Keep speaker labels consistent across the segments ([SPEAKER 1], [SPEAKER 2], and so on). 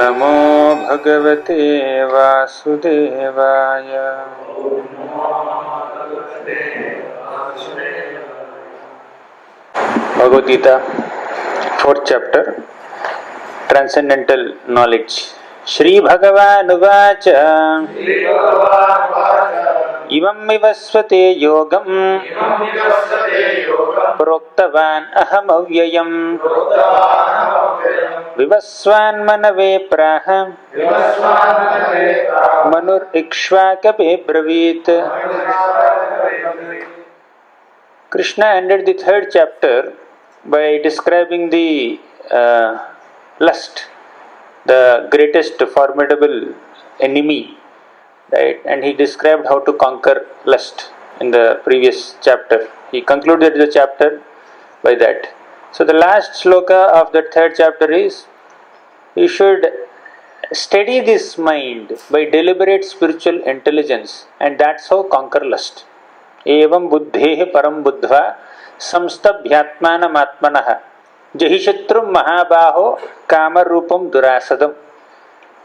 [SPEAKER 1] नमो भगवते वासुदेवाय। Bhagavad Gita, 4th chapter, Transcendental Knowledge. Shri Bhagavan Uvacha Ivam Vivasvate Yogam Proktavan Aham Avyayam Vivasvan Manave Praha Manur Ikshvakape Bravit. Krishna ended the 3rd chapter by describing the lust, the greatest formidable enemy, right? And he described how to conquer lust in the previous chapter. He concluded the chapter by that. So the last sloka of the 3rd chapter is, you should steady this mind by deliberate spiritual intelligence, and that's how conquer lust. Evam buddhehe param buddhva samstabhyatmanam atmanah jahishatrum mahabaho kamarupam durasadam.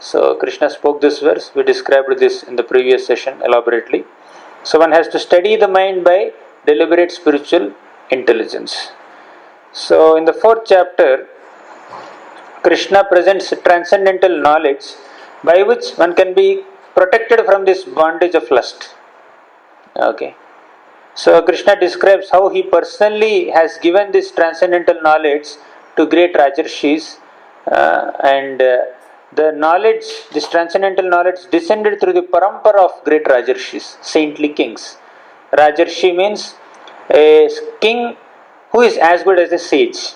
[SPEAKER 1] So Krishna spoke this verse. We described this in the previous session elaborately. So one has to study the mind by deliberate spiritual intelligence. So in the 4th chapter, Krishna presents transcendental knowledge by which one can be protected from this bondage of lust. Okay. So Krishna describes how he personally has given this transcendental knowledge to great Rajarshis, and the knowledge, this transcendental knowledge descended through the parampara of great Rajarshis, saintly kings. Rajarshi means a king who is as good as a sage.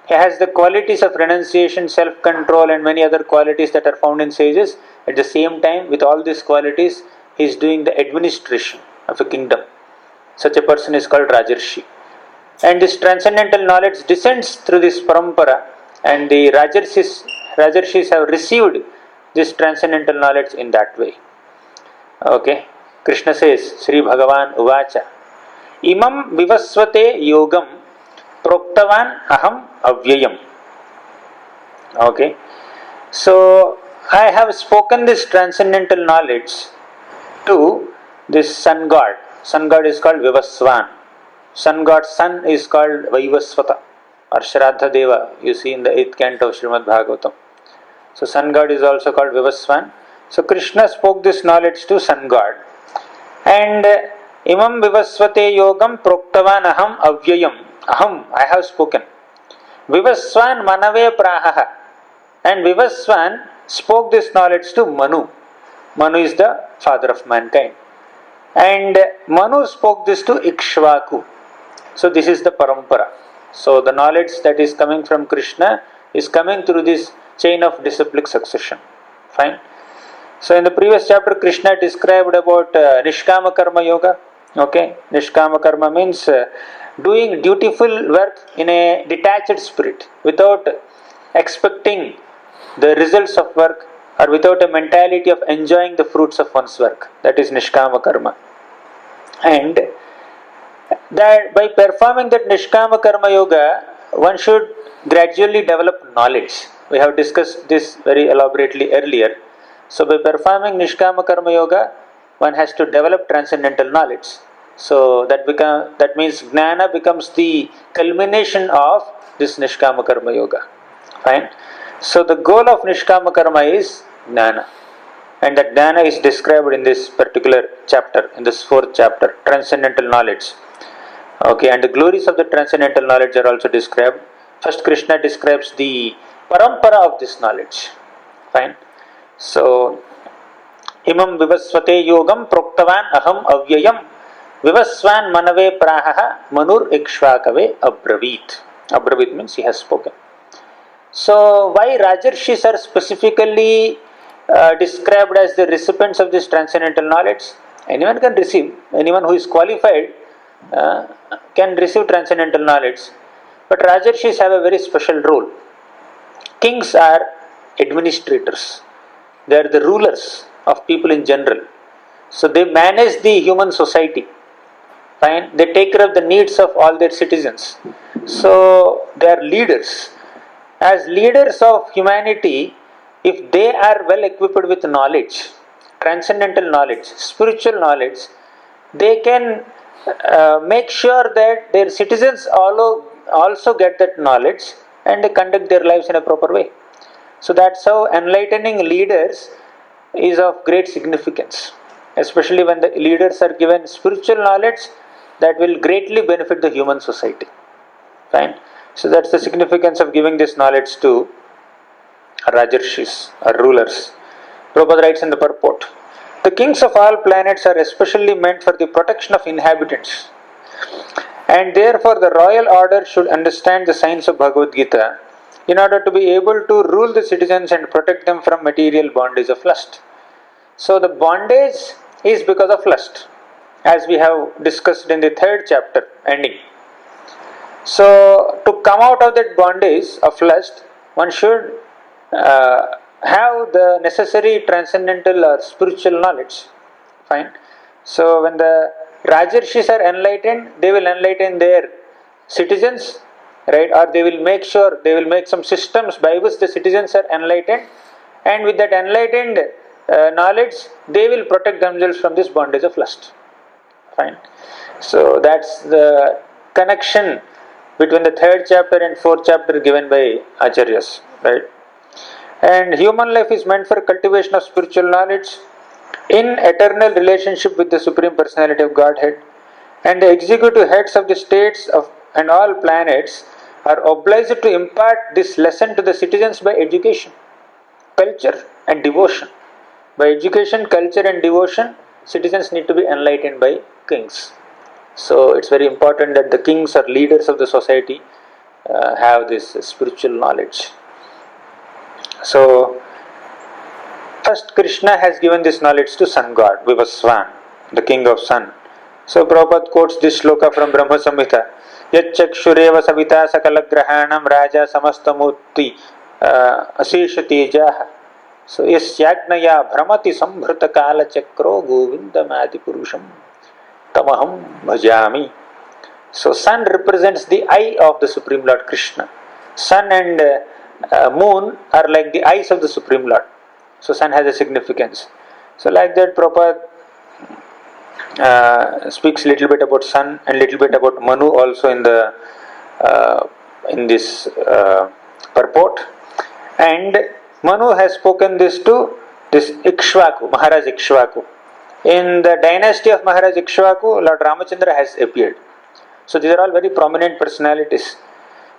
[SPEAKER 1] He has the qualities of renunciation, self-control and many other qualities that are found in sages. At the same time, with all these qualities, he is doing the administration of a kingdom. Such a person is called Rajarshi. And this transcendental knowledge descends through this parampara, and the Rajarshis have received this transcendental knowledge in that way. Okay. Krishna says, Sri Bhagavan Uvacha Imam Vivasvate Yogam Proktavan Aham Avyayam. Okay. So, I have spoken this transcendental knowledge to this sun god. Sun god is called Vivasvan. Sun god's son is called Vaivasvata or Shraddha Deva, you see in the 8th canto of Srimad Bhagavatam. So sun god is also called Vivasvan. So Krishna spoke this knowledge to sun god. And Imam Vivasvate Yogam Proktavan Aham Avyayam. Aham, I have spoken. Vivasvan Manave Prahaha. And Vivasvan spoke this knowledge to Manu. Manu is the father of mankind. And Manu spoke this to Ikshvaku. So this is the parampara. So the knowledge that is coming from Krishna is coming through this chain of disciplic succession. Fine. So in the previous chapter, Krishna described about Nishkama Karma Yoga. Okay. Nishkama Karma means doing dutiful work in a detached spirit without expecting the results of work, or without a mentality of enjoying the fruits of one's work. That is Nishkama Karma. And that by performing that Nishkama Karma Yoga, one should gradually develop knowledge. We have discussed this very elaborately earlier. So by performing Nishkama Karma Yoga, one has to develop transcendental knowledge. So that means Jnana becomes the culmination of this Nishkama Karma Yoga. Fine. So the goal of Nishkama Karma is Jnana. And that Jnana is described in this particular chapter, in this 4th chapter, Transcendental Knowledge. Okay, and the glories of the Transcendental Knowledge are also described. First, Krishna describes the parampara of this knowledge. Fine. So, Imam Vivasvate Yogam Proktavan Aham Avyayam Vivasvan Manave Prahaha Manur Ikshvakave Abravit. Abravit means he has spoken. So, why Rajarshis are specifically described as the recipients of this transcendental knowledge? Anyone can receive. Anyone who is qualified can receive transcendental knowledge. But Rajarshis have a very special role. Kings are administrators. They are the rulers of people in general. So they manage the human society. Fine. They take care of the needs of all their citizens. So they are leaders. As leaders of humanity, if they are well equipped with knowledge, transcendental knowledge, spiritual knowledge, they can make sure that their citizens also get that knowledge and they conduct their lives in a proper way. So that's how enlightening leaders is of great significance, especially when the leaders are given spiritual knowledge that will greatly benefit the human society. Fine. So that's the significance of giving this knowledge to Rajarshis or rulers. Prabhupada writes in the purport, the kings of all planets are especially meant for the protection of inhabitants, and therefore the royal order should understand the science of Bhagavad Gita in order to be able to rule the citizens and protect them from material bondage of lust. So the bondage is because of lust, as we have discussed in the 3rd chapter ending. So to come out of that bondage of lust, one should have the necessary transcendental or spiritual knowledge. Fine. So when the Rajarshis are enlightened, they will enlighten their citizens, right? Or they will make some systems by which the citizens are enlightened, and with that enlightened knowledge, they will protect themselves from this bondage of lust. Fine. So that's the connection between the 3rd chapter and 4th chapter given by Acharyas, right? And human life is meant for cultivation of spiritual knowledge in eternal relationship with the Supreme Personality of Godhead, and the executive heads of the states and all planets are obliged to impart this lesson to the citizens by education, culture and devotion. By education, culture and devotion, citizens need to be enlightened by kings. So it's very important that the kings or leaders of the society have this spiritual knowledge. So first Krishna has given this knowledge to Sun God, Visvanath, the king of sun. So Prabhupada quotes this shloka from Brahma Samhita. Yachakshureva savita sakalagrahanam raja samastamutti asishati jaha. So yasyagnaya bhramati sambhrata kala chakro govindamadi purusham tamaham bhajami. So sun represents the eye of the Supreme Lord Krishna. Sun and moon are like the eyes of the Supreme Lord. So sun has a significance. So like that Prabhupada speaks little bit about sun and little bit about Manu also in this purport. And Manu has spoken this to this Ikshvaku, Maharaj Ikshvaku. In the dynasty of Maharaj Ikshvaku, Lord Ramachandra has appeared. So these are all very prominent personalities.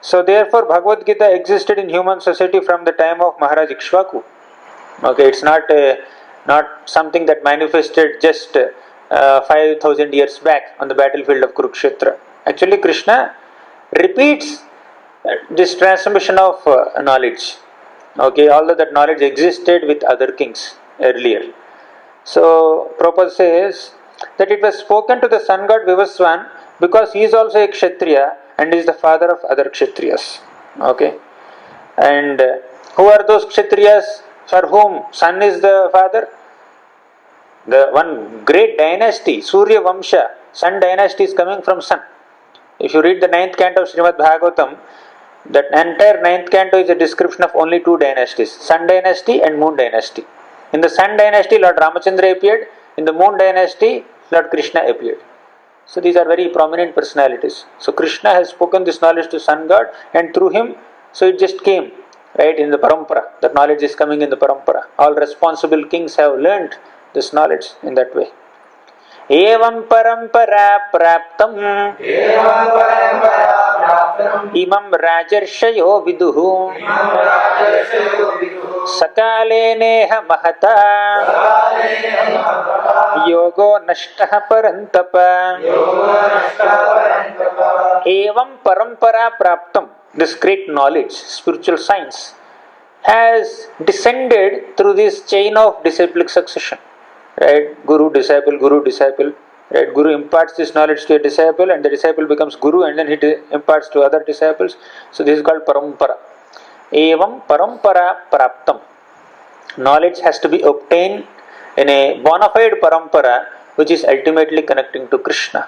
[SPEAKER 1] So therefore Bhagavad Gita existed in human society from the time of Maharaj Ikshvaku. Okay, it's not something that manifested just 5,000 years back on the battlefield of Kurukshetra. Actually Krishna repeats this transmission of knowledge. Okay, although that knowledge existed with other kings earlier. So Prabhupada says that it was spoken to the sun god Visvanath because he is also a Kshatriya and is the father of other Kshatriyas. Okay, and who are those Kshatriyas for whom sun is the father? The one great dynasty, Surya Vamsha, Sun dynasty is coming from sun. If you read the 9th canto of Srimad Bhagavatam, that entire 9th canto is a description of only two dynasties, Sun dynasty and Moon dynasty. In the Sun dynasty, Lord Ramachandra appeared. In the Moon dynasty, Lord Krishna appeared. So these are very prominent personalities. So Krishna has spoken this knowledge to Sun God, and through him, so it just came, right, in the parampara. That knowledge is coming in the parampara. All responsible kings have learned this knowledge in that way. Evam parampara praptam imam rajarshayo viduhu sakale neha mahata yogo nashtaha parantapa. Evam parampara praptam, this great knowledge, spiritual science, has descended through this chain of disciplic succession. Right, guru disciple, right, guru imparts this knowledge to a disciple and the disciple becomes guru and then he imparts to other disciples. So this is called parampara. Evam parampara praptam. Knowledge has to be obtained in a bona fide parampara which is ultimately connecting to Krishna.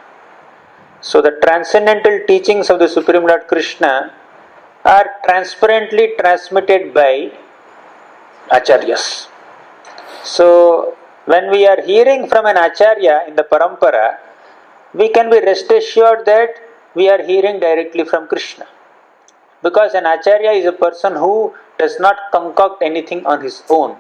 [SPEAKER 1] So the transcendental teachings of the Supreme Lord Krishna are transparently transmitted by acharyas. So, when we are hearing from an acharya in the parampara, we can be rest assured that we are hearing directly from Krishna. Because an acharya is a person who does not concoct anything on his own.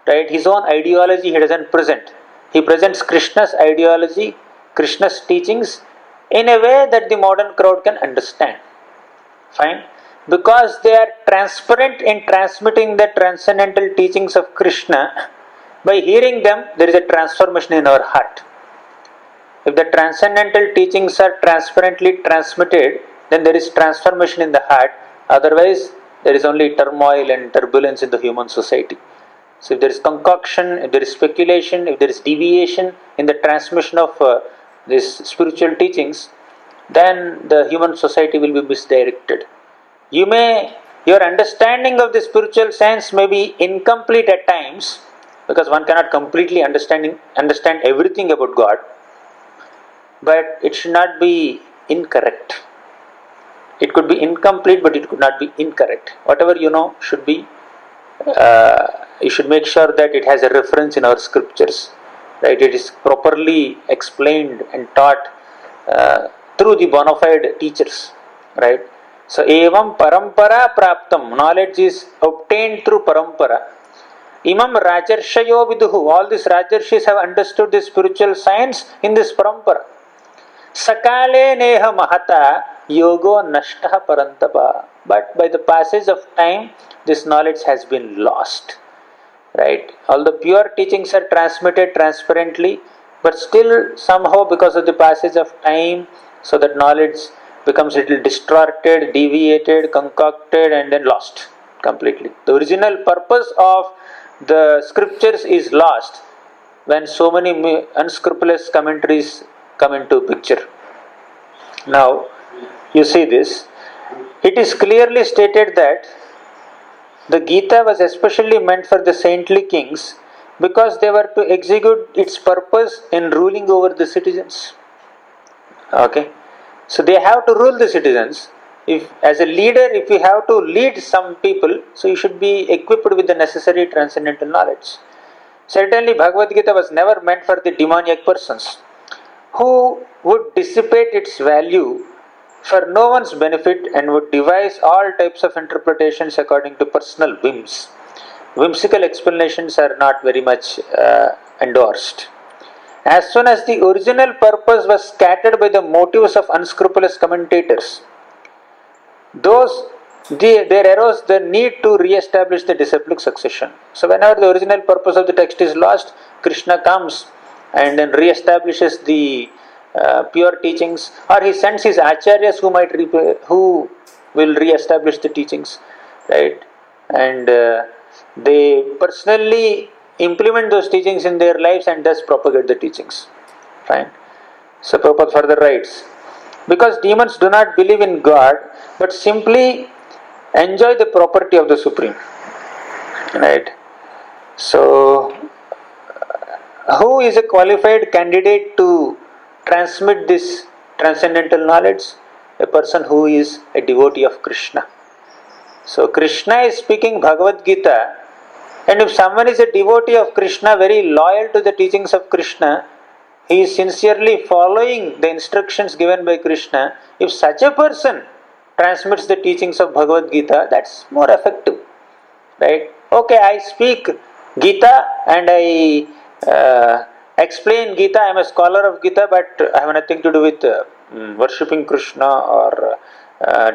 [SPEAKER 1] Right? His own ideology he doesn't present. He presents Krishna's ideology, Krishna's teachings in a way that the modern crowd can understand. Fine? Because they are transparent in transmitting the transcendental teachings of Krishna, by hearing them, there is a transformation in our heart. If the transcendental teachings are transparently transmitted, then there is transformation in the heart. Otherwise, there is only turmoil and turbulence in the human society. So, if there is concoction, if there is speculation, if there is deviation in the transmission of these spiritual teachings, then the human society will be misdirected. Your understanding of the spiritual science may be incomplete at times, because one cannot completely understand everything about God, but it should not be incorrect. It could be incomplete, but it could not be incorrect. Whatever you know should be, you should make sure that it has a reference in our scriptures, right? It is properly explained and taught through the bona fide teachers, right? So, evam parampara praptam, knowledge is obtained through parampara. Imam rajarshayo viduhu, all these rajarshis have understood the spiritual science in this parampara. Sakale neha mahata yogo nashtaha parantapa. But by the passage of time, this knowledge has been lost. Right? All the pure teachings are transmitted transparently, but still somehow because of the passage of time, so that knowledge becomes a little distorted, deviated, concocted, and then lost completely. The original purpose of the scriptures is lost when so many unscrupulous commentaries come into picture. Now, you see this. It is clearly stated that the Gita was especially meant for the saintly kings because they were to execute its purpose in ruling over the citizens. Okay? So they have to rule the citizens. If as a leader, if you have to lead some people, so you should be equipped with the necessary transcendental knowledge. Certainly Bhagavad Gita was never meant for the demoniac persons who would dissipate its value for no one's benefit and would devise all types of interpretations according to personal whims. Whimsical explanations are not very much endorsed. As soon as the original purpose was scattered by the motives of unscrupulous commentators, there arose the need to re-establish the disciplic succession. So whenever the original purpose of the text is lost, Krishna comes and then re-establishes the pure teachings, or he sends his acharyas who will re-establish the teachings, right? And they personally implement those teachings in their lives and thus propagate the teachings. Fine. So Prabhupada further writes, because demons do not believe in God but simply enjoy the property of the Supreme. Right? So, who is a qualified candidate to transmit this transcendental knowledge? A person who is a devotee of Krishna. So, Krishna is speaking Bhagavad Gita, and if someone is a devotee of Krishna, very loyal to the teachings of Krishna, he is sincerely following the instructions given by Krishna. If such a person transmits the teachings of Bhagavad Gita, that's more effective. Right? Okay, I speak Gita and I explain Gita, I am a scholar of Gita, but I have nothing to do with worshipping Krishna or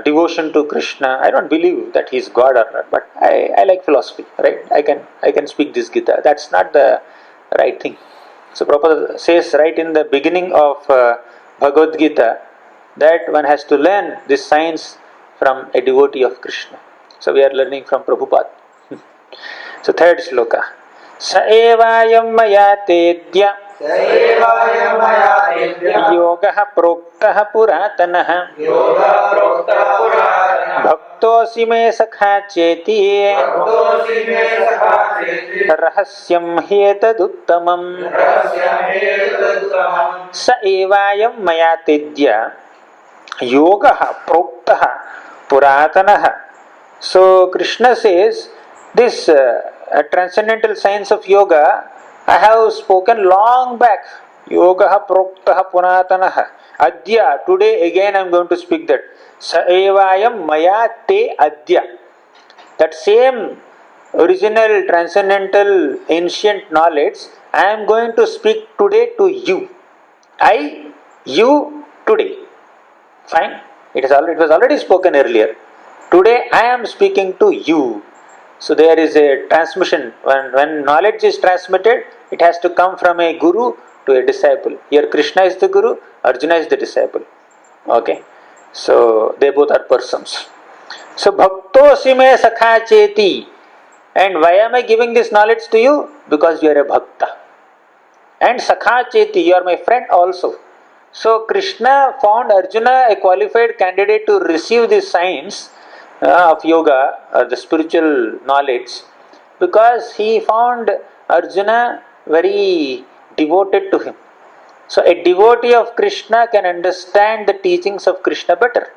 [SPEAKER 1] devotion to Krishna. I don't believe that he is God or not, but I like philosophy, right? I can speak this Gita. That's not the right thing. So Prabhupada says right in the beginning of Bhagavad Gita that one has to learn this science from a devotee of Krishna. So we are learning from Prabhupada. So third sloka. Sa evayam maya tedya yogaha proktaha puratanaha bhaktosi me sakha cheti rahasyam hetaduttamam. Sa evayam maya tedya yogaha proktaha puratanaha. So Krishna says, This transcendental science of yoga, I have spoken long back. Yoga proktaha punatanaha. Adya, today again I am going to speak that. Sa evayam maya te adya. That same original transcendental ancient knowledge I am going to speak today to you. You, today. Fine? It was already spoken earlier. Today I am speaking to you. So there is a transmission. When knowledge is transmitted, it has to come from a guru to a disciple. Here Krishna is the guru, Arjuna is the disciple. Okay? So they both are persons. So bhaktosi me sakha cheti. And why am I giving this knowledge to you? Because you are a bhakta. And sakha cheti, you are my friend also. So Krishna found Arjuna a qualified candidate to receive this science of yoga or the spiritual knowledge, because he found Arjuna very devoted to him. So a devotee of Krishna can understand the teachings of Krishna better.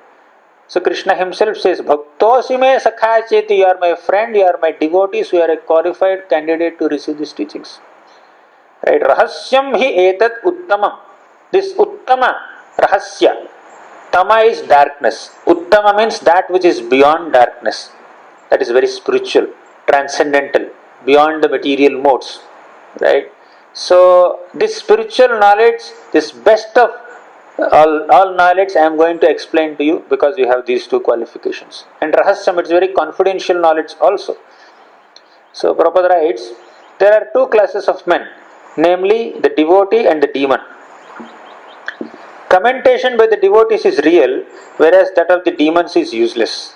[SPEAKER 1] So Krishna himself says, Bhaktosi me sakha cheti, you are my friend, you are my devotee, so you are a qualified candidate to receive these teachings. Right? Rahasyam hi etat uttamam. This uttama, rahasya. Tama is darkness. Uttama means that which is beyond darkness. That is very spiritual, transcendental, beyond the material modes. Right? So this spiritual knowledge, this best of all knowledge I am going to explain to you, because you have these two qualifications. And Rahasyam, it is very confidential knowledge also. So Prabhupada writes, there are two classes of men, namely the devotee and the demon. Commentation by the devotees is real, whereas that of the demons is useless.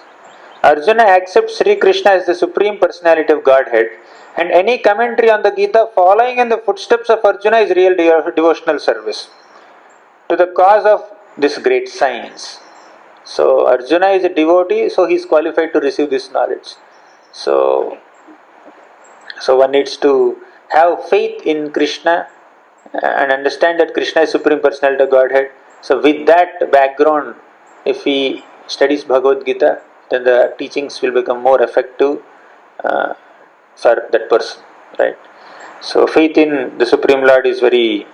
[SPEAKER 1] Arjuna accepts Sri Krishna as the Supreme Personality of Godhead, and any commentary on the Gita following in the footsteps of Arjuna is real devotional service to the cause of this great science. So Arjuna is a devotee, so he is qualified to receive this knowledge. So one needs to have faith in Krishna and understand that Krishna is Supreme Personality of Godhead. So with that background, if he studies Bhagavad Gita, then the teachings will become more effective for that person. Right? So faith in the Supreme Lord is very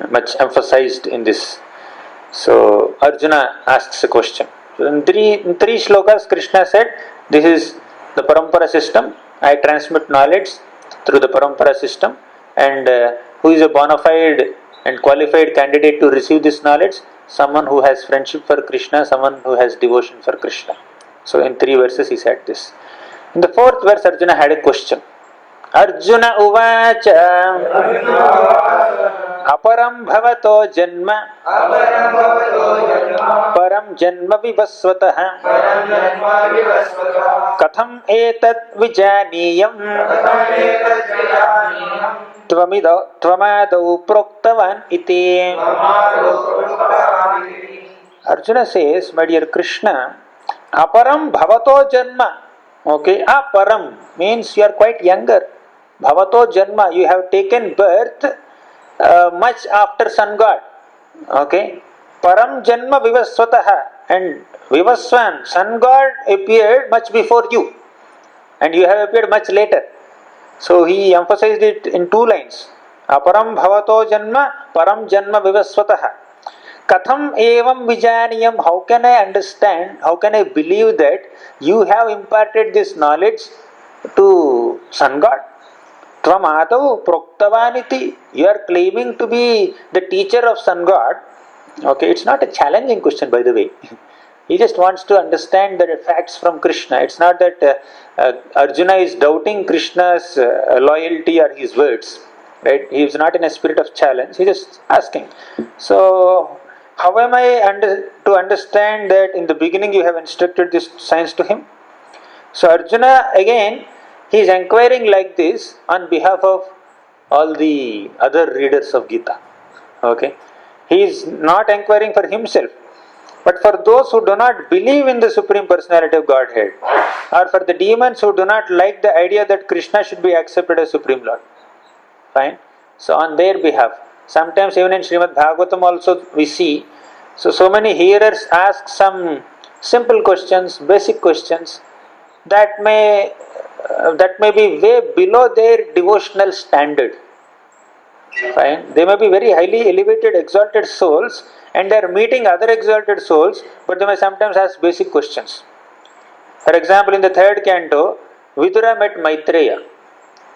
[SPEAKER 1] much emphasized in this. So Arjuna asks a question. So in three shlokas, Krishna said, this is the parampara system. I transmit knowledge through the parampara system, and who is a bona fide and qualified candidate to receive this knowledge? Someone who has friendship for Krishna, someone who has devotion for Krishna. So in 3 verses he said this. In the 4th verse, Arjuna had a question. Arjuna uvacha aparam bhavato janma param janma vivasvatah katham etat vijaniyam tvamadau proktavan iti. Arjuna says, my dear Krishna, aparam bhavato janma. Okay, aparam means you are quite younger. Bhavato janma, you have taken birth much after sun god. Okay, param janma vivasvataha, and Vivaswan, sun god, appeared much before you, and you have appeared much later. So he emphasized it in 2 lines. Aparam bhavato janma, param janma vivasvataha. Katham evam vijaniyam, how can I understand, how can I believe that you have imparted this knowledge to sun god? Tvam adav proktavaniti, you are claiming to be the teacher of sun god. Okay, it's not a challenging question, by the way. He just wants to understand the facts from Krishna. It's not that Arjuna is doubting Krishna's loyalty or his words. Right? He is not in a spirit of challenge. He is just asking. So how am I to understand that in the beginning you have instructed this science to him? So Arjuna, again, he is inquiring like this on behalf of all the other readers of Gita. Okay, he is not inquiring for himself, but for those who do not believe in the Supreme Personality of Godhead, or for the demons who do not like the idea that Krishna should be accepted as Supreme Lord. Fine. So on their behalf, sometimes even in Srimad Bhagavatam also we see, so many hearers ask some simple questions, basic questions that may that may be way below their devotional standard. Fine. They may be very highly elevated, exalted souls, and they are meeting other exalted souls, but they may sometimes ask basic questions. For example, in the third canto, Vidura met Maitreya,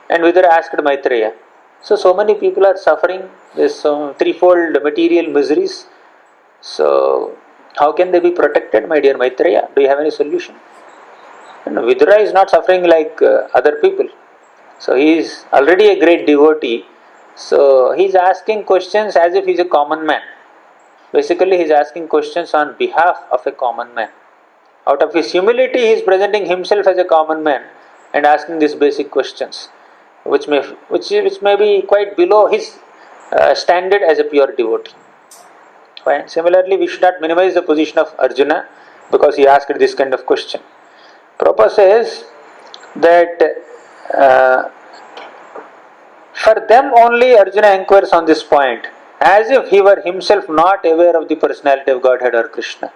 [SPEAKER 1] and Vidura asked Maitreya, so many people are suffering this threefold material miseries. So, how can they be protected, my dear Maitreya? Do you have any solution? And Vidura is not suffering like other people. So, he is already a great devotee. So, he is asking questions as if he is a common man. Basically, he is asking questions on behalf of a common man. Out of his humility, he is presenting himself as a common man and asking these basic questions, which may be quite below his standard as a pure devotee. Fine. Similarly, we should not minimize the position of Arjuna because he asked this kind of question. Prabhupada says that for them only Arjuna inquires on this point, as if he were himself not aware of the personality of Godhead or Krishna.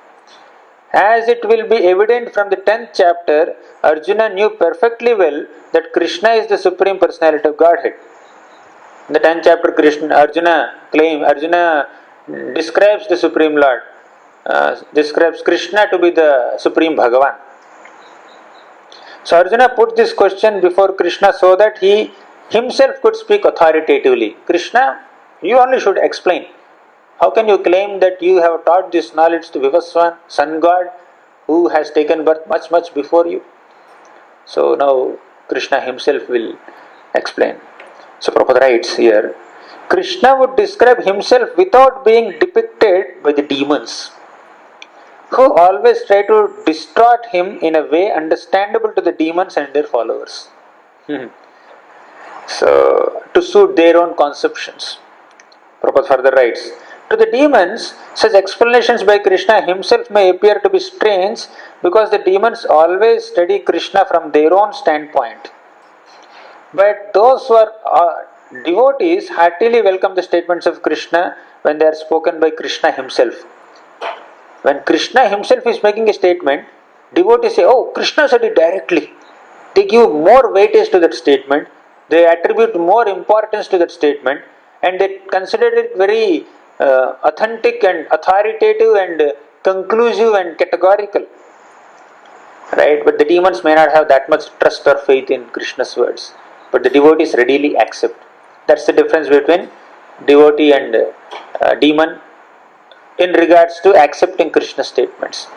[SPEAKER 1] As it will be evident from the 10th chapter, Arjuna knew perfectly well that Krishna is the Supreme Personality of Godhead. In the 10th chapter, Arjuna describes the Supreme Lord, describes Krishna to be the Supreme Bhagavan. So Arjuna put this question before Krishna so that he himself could speak authoritatively. Krishna, you only should explain. How can you claim that you have taught this knowledge to Visvanath, sun god, who has taken birth much before you? So now Krishna himself will explain. So Prabhupada writes here, Krishna would describe himself without being depicted by the demons, who always try to distort him in a way understandable to the demons and their followers. So, to suit their own conceptions. Prabhupada further writes, to the demons, such explanations by Krishna himself may appear to be strange because the demons always study Krishna from their own standpoint. But those who are devotees heartily welcome the statements of Krishna when they are spoken by Krishna himself. When Krishna himself is making a statement, devotees say, oh, Krishna said it directly. They give more weightage to that statement, they attribute more importance to that statement, and they consider it very authentic and authoritative and conclusive and categorical. Right? But the demons may not have that much trust or faith in Krishna's words, but the devotees readily accept. That's the difference between devotee and demon in regards to accepting Krishna's statements.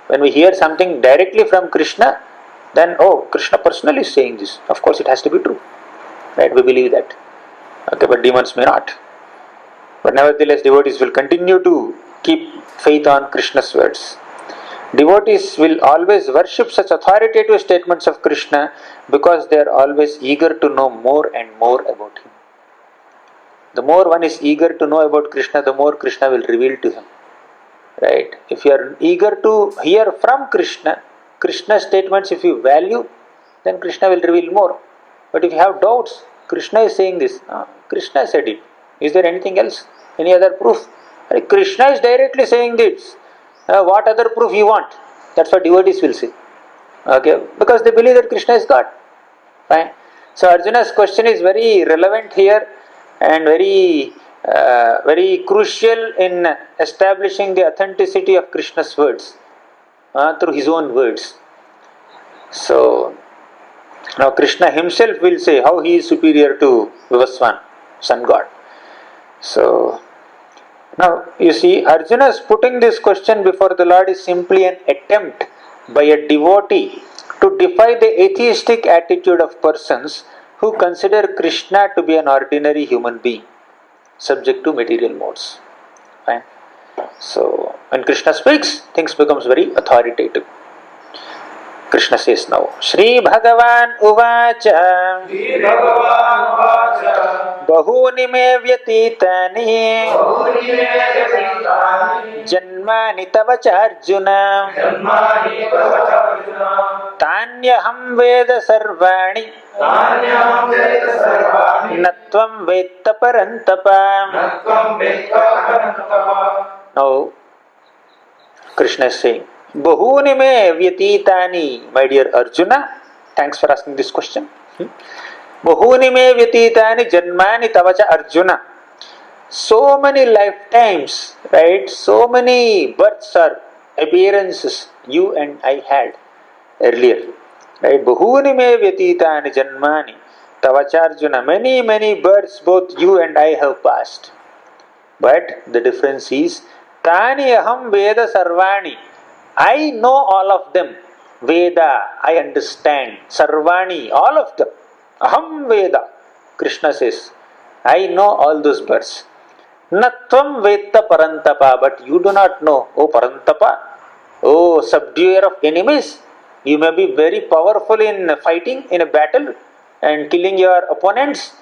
[SPEAKER 1] When we hear something directly from Krishna, then, oh, Krishna personally is saying this. Of course, it has to be true. Right? We believe that. Okay, but demons may not. But nevertheless, devotees will continue to keep faith on Krishna's words. Devotees will always worship such authoritative statements of Krishna because they are always eager to know more and more about him. The more one is eager to know about Krishna, the more Krishna will reveal to him. Right? If you are eager to hear from Krishna, Krishna's statements if you value, then Krishna will reveal more. But if you have doubts, Krishna is saying this, Krishna said it. Is there anything else? Any other proof? Krishna is directly saying this. What other proof you want? That's what devotees will say. Okay? Because they believe that Krishna is God. Fine. So Arjuna's question is very relevant here and very crucial in establishing the authenticity of Krishna's words through his own words. So now Krishna himself will say how he is superior to Visvanath, sun god. So now you see, Arjuna's putting this question before the Lord is simply an attempt by a devotee to defy the atheistic attitude of persons who consider Krishna to be an ordinary human being, subject to material modes. Fine. So when Krishna speaks, things becomes very authoritative. Krishna says now, Shri Bhagavan Uvacha Bahuni me vyatitani Janmani tavacha Arjuna Tanyaham Veda Sarvani Natvam Vetta Parantapa. Now Krishna is saying, Bahuni me vyatitani, my dear Arjuna, Thanks for asking this question. Bahuni me vyatitani janmani tavacha Arjuna. So many lifetimes, right? So many births or appearances you and I had earlier, right? Bahuni me vyatitani janmani tavacha Arjuna. Many births both you and I have passed. But the difference is, Tani aham Veda Sarvani. I know all of them. Veda, I understand. Sarvani, all of them. Aham Veda. Krishna says, I know all those births. Natvam Vetta Parantapa, but you do not know. Oh Parantapa, oh subduer of enemies. You may be very powerful in fighting in a battle and killing your opponents,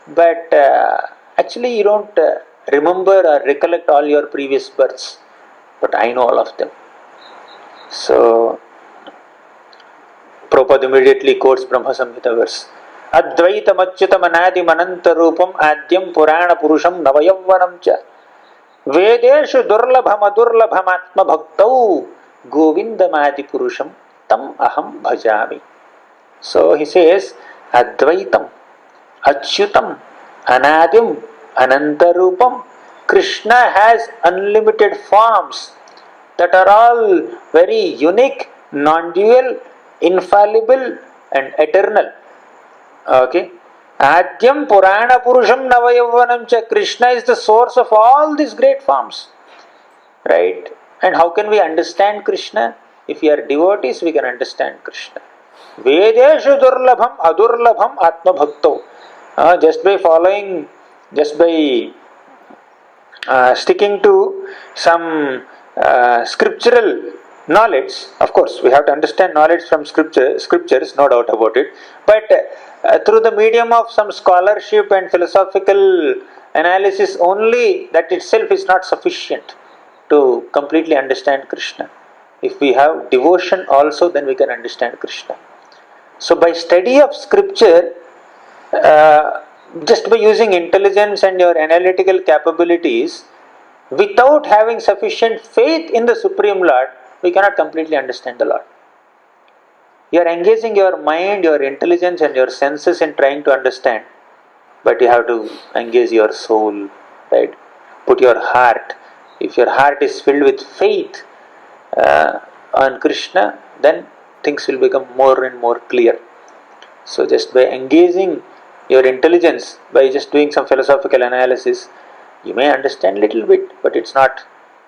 [SPEAKER 1] but actually you don't remember or recollect all your previous births. But I know all of them. So Prabhupada immediately quotes Brahma Samhita verse. Advaitam achyutam anadi mananta rupam adyam purana purusham navayavvanam cha vedeshu durlabham adurlabham atma bhaktau govindamadi purusham tam aham bhajami. So he says, Advaitam, Achyutam, Anadim, Anantarupam. Krishna has unlimited forms that are all very unique, non-dual, infallible and eternal. Okay. Adyam Purana Purusham Navayavvanam cha. Krishna is the source of all these great forms. Right? And how can we understand Krishna? If we are devotees, we can understand Krishna. Vedeshu durlabham adurlabham atma bhakto. Just by following, just by sticking to some scriptural knowledge. Of course, we have to understand knowledge from scriptures, no doubt about it. But through the medium of some scholarship and philosophical analysis only, that itself is not sufficient to completely understand Krishna. If we have devotion also, then we can understand Krishna. So by study of scripture, just by using intelligence and your analytical capabilities, without having sufficient faith in the Supreme Lord, we cannot completely understand the Lord. You are engaging your mind, your intelligence and your senses in trying to understand, but you have to engage your soul, right? Put your heart. If your heart is filled with faith on Krishna, then things will become more and more clear. So just by engaging your intelligence, by just doing some philosophical analysis, you may understand little bit, but it's not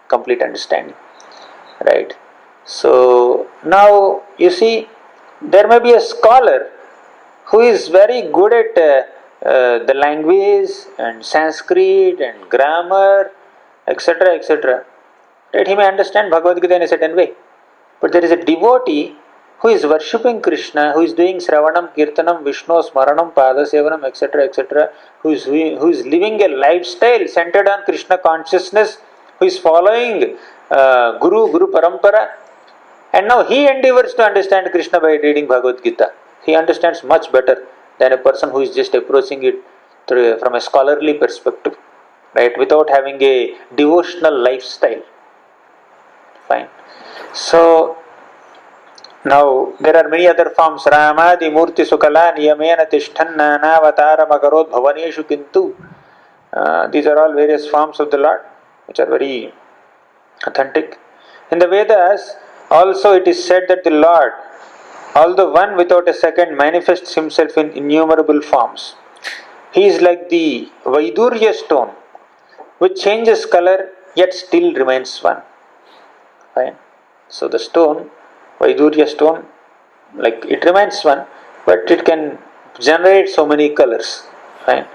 [SPEAKER 1] complete understanding, right? So now you see, there may be a scholar who is very good at the language and Sanskrit and grammar, etc., etc. Right? He may understand Bhagavad Gita in a certain way. But there is a devotee who is worshipping Krishna, who is doing Sravanam, Kirtanam, Vishnu, Smaranam, Padasevanam, etc., etc., who is living a lifestyle centered on Krishna consciousness, who is following Guru Parampara, and now he endeavors to understand Krishna by reading Bhagavad Gita. He understands much better than a person who is just approaching it from a scholarly perspective, right, without having a devotional lifestyle. Fine. So now there are many other forms. Ramadi Murti Sukala Niyamena Tishthanna Navataram Agarod Bhavaneshu Kintu. These are all various forms of the Lord, which are very authentic. In the Vedas, also it is said that the Lord, although one without a second, manifests himself in innumerable forms. He is like the Vaidurya stone, which changes color yet still remains one. Fine. So the stone, Vaidurya stone, like it remains one, but it can generate so many colors. Fine.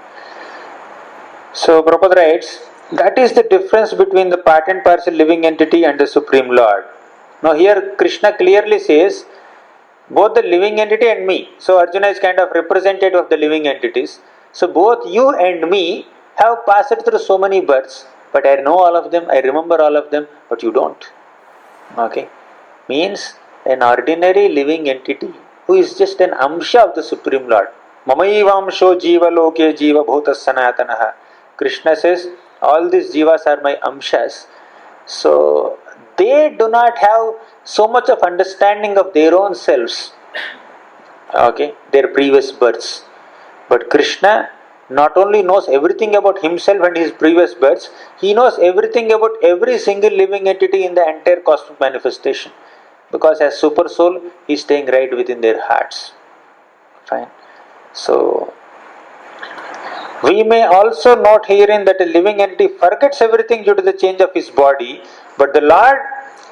[SPEAKER 1] So Prabhupada writes, that is the difference between the part and parcel living entity and the Supreme Lord. Now here Krishna clearly says, both the living entity and me. So Arjuna is kind of representative of the living entities. So both you and me have passed through so many births, but I know all of them, I remember all of them, but you don't. Okay? Means an ordinary living entity who is just an amsha of the Supreme Lord. Mamaivamsho jiva loke jiva bhutas sanatanaha. Krishna says, all these jivas are my amshas. So they do not have so much of understanding of their own selves. Okay, their previous births. But Krishna not only knows everything about himself and his previous births, he knows everything about every single living entity in the entire cosmic manifestation. Because as super soul, he is staying right within their hearts. Fine. So, we may also note herein that a living entity forgets everything due to the change of his body, but the Lord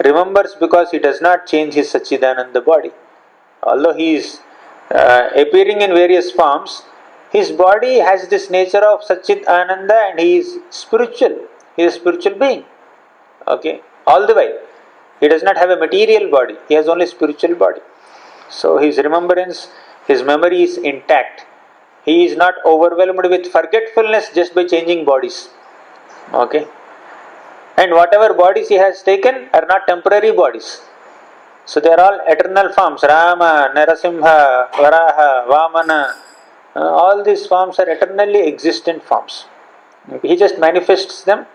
[SPEAKER 1] remembers because he does not change his Sachidananda body. Although he is appearing in various forms, his body has this nature of Satchit Ananda and he is spiritual. He is a spiritual being. Okay, all the way. He does not have a material body, he has only spiritual body. So his remembrance, his memory is intact. He is not overwhelmed with forgetfulness just by changing bodies. Okay. And whatever bodies he has taken are not temporary bodies. So they are all eternal forms. Rama, Narasimha, Varaha, Vamana. All these forms are eternally existent forms. He just manifests them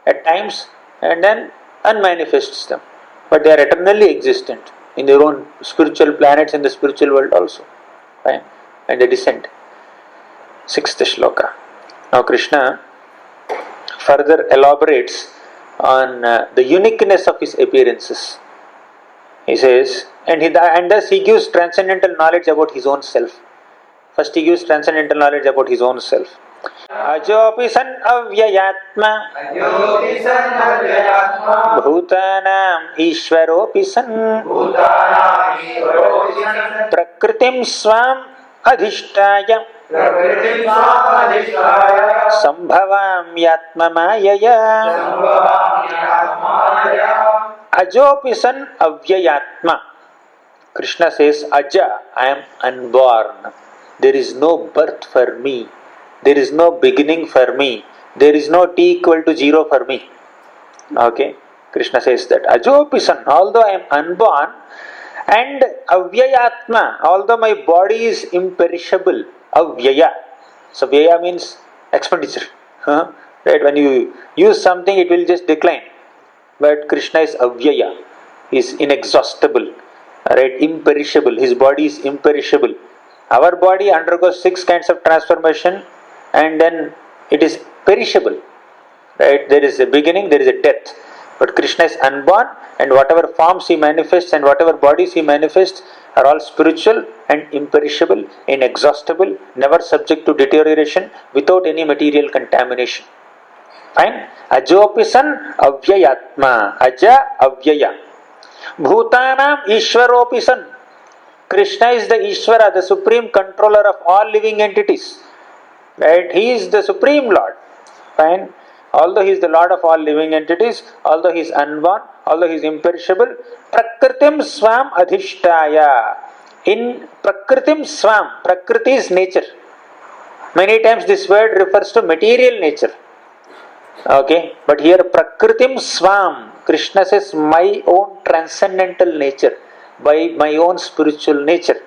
[SPEAKER 1] at times and then unmanifests them. But they are eternally existent in their own spiritual planets in the spiritual world also. Right? And they descend. 6th shloka. Now Krishna further elaborates on the uniqueness of his appearances. He says, and thus he gives transcendental knowledge about his own self. First he gives transcendental knowledge about his own self. Ajopi san avyayatma bhutanam ishvaropi san prakritim swam adhishtaya sambhavam yatma mayaya ajopi san avyayatma. Krishna says, Aja, I am unborn. There is no birth for me. There is no beginning for me. There is no t equal to 0 for me. Okay, Krishna says that. Ajopi san, although I am unborn, and avyayatma, although my body is imperishable. Avyaya. So vyaya means expenditure. Right? When you use something, it will just decline. But Krishna is avyaya. He is inexhaustible. Right? Imperishable. His body is imperishable. Our body undergoes 6 kinds of transformation and then it is perishable. Right? There is a beginning, there is a death. But Krishna is unborn and whatever forms he manifests and whatever bodies he manifests are all spiritual and imperishable, inexhaustible, never subject to deterioration without any material contamination. Fine? Ajopi san avyayatma. Aja avyaya. Bhutanam Ishwaropi san. Krishna is the Ishvara, the supreme controller of all living entities. Right? He is the supreme Lord. Fine? Although he is the Lord of all living entities, although he is unborn, although he is imperishable, Prakritim Swam Adhishtaya. In Prakritim Swam, Prakriti is nature. Many times this word refers to material nature. Okay, but here Prakritim Swam, Krishna says my own transcendental nature, by my own spiritual nature.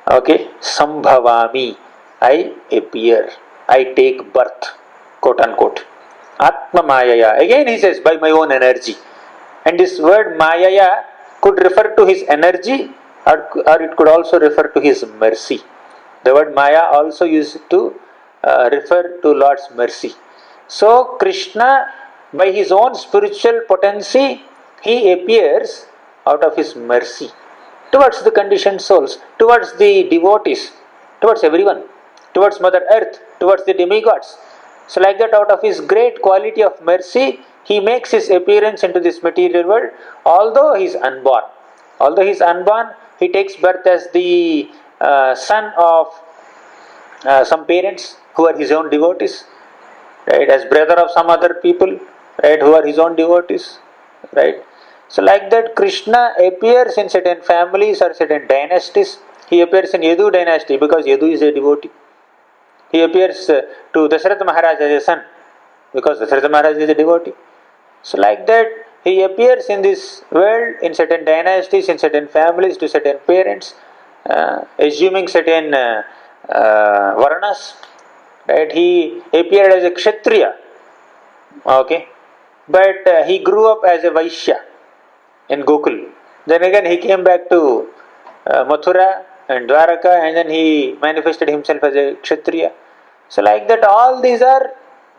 [SPEAKER 1] Okay, Sambhavami, I appear, I take birth, quote unquote. Atma Mayaya, again he says by my own energy. And this word Mayaya could refer to his energy or it could also refer to his mercy. The word Maya also used to refer to Lord's mercy. So Krishna, by his own spiritual potency, he appears out of his mercy towards the conditioned souls, towards the devotees, towards everyone, towards Mother Earth, towards the demigods. So like that, out of his great quality of mercy, he makes his appearance into this material world, although he is unborn. Although he is unborn, he takes birth as the son of some parents who are his own devotees. Right, as brother of some other people, right, who are his own devotees, right. So like that, Krishna appears in certain families or certain dynasties. He appears in Yadu dynasty because Yadu is a devotee. He appears to Dasharatha Maharaj as a son because Dasharatha Maharaj is a devotee. So like that, he appears in this world in certain dynasties, in certain families, to certain parents, assuming certain varnas. Right, he appeared as a Kshatriya, okay, but he grew up as a Vaishya in Gokul. Then again he came back to Mathura and Dwaraka, and then he manifested himself as a Kshatriya. So like that, all these are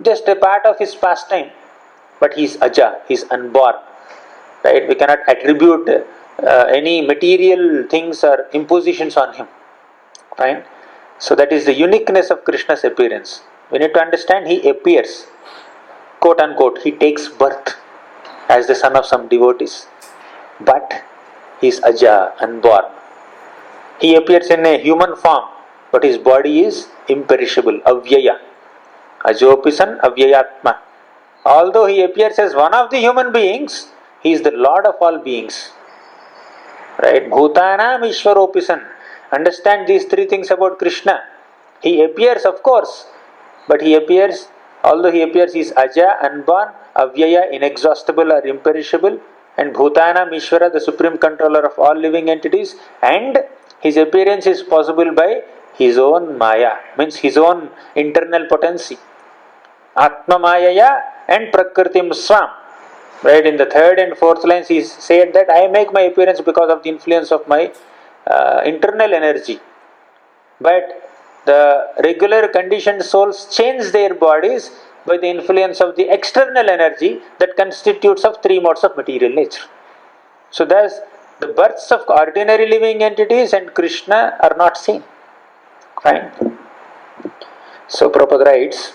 [SPEAKER 1] just a part of his pastime. But he is Aja, he is unborn. Right? We cannot attribute any material things or impositions on him. Fine? So that is the uniqueness of Krishna's appearance. We need to understand he appears, quote unquote, he takes birth as the son of some devotees. But he is Aja, unborn. He appears in a human form, but his body is imperishable, avyaya. Ajopisan avyayatma. Although he appears as one of the human beings, he is the Lord of all beings. Right? Bhutanam Ishwaropisan. Understand these three things about Krishna. He appears, of course, but he appears, although he appears, he is Aja, unborn, Avyaya, inexhaustible or imperishable, and Bhutanam Ishvara, the supreme controller of all living entities, and his appearance is possible by his own Maya, means his own internal potency. Atma Mayaya and Prakritim Swam. Right, in the third and fourth lines he said that I make my appearance because of the influence of my internal energy. But the regular conditioned souls change their bodies by the influence of the external energy that constitutes of three modes of material nature. So thus the births of ordinary living entities and Krishna are not seen. Fine. So Prabhupada writes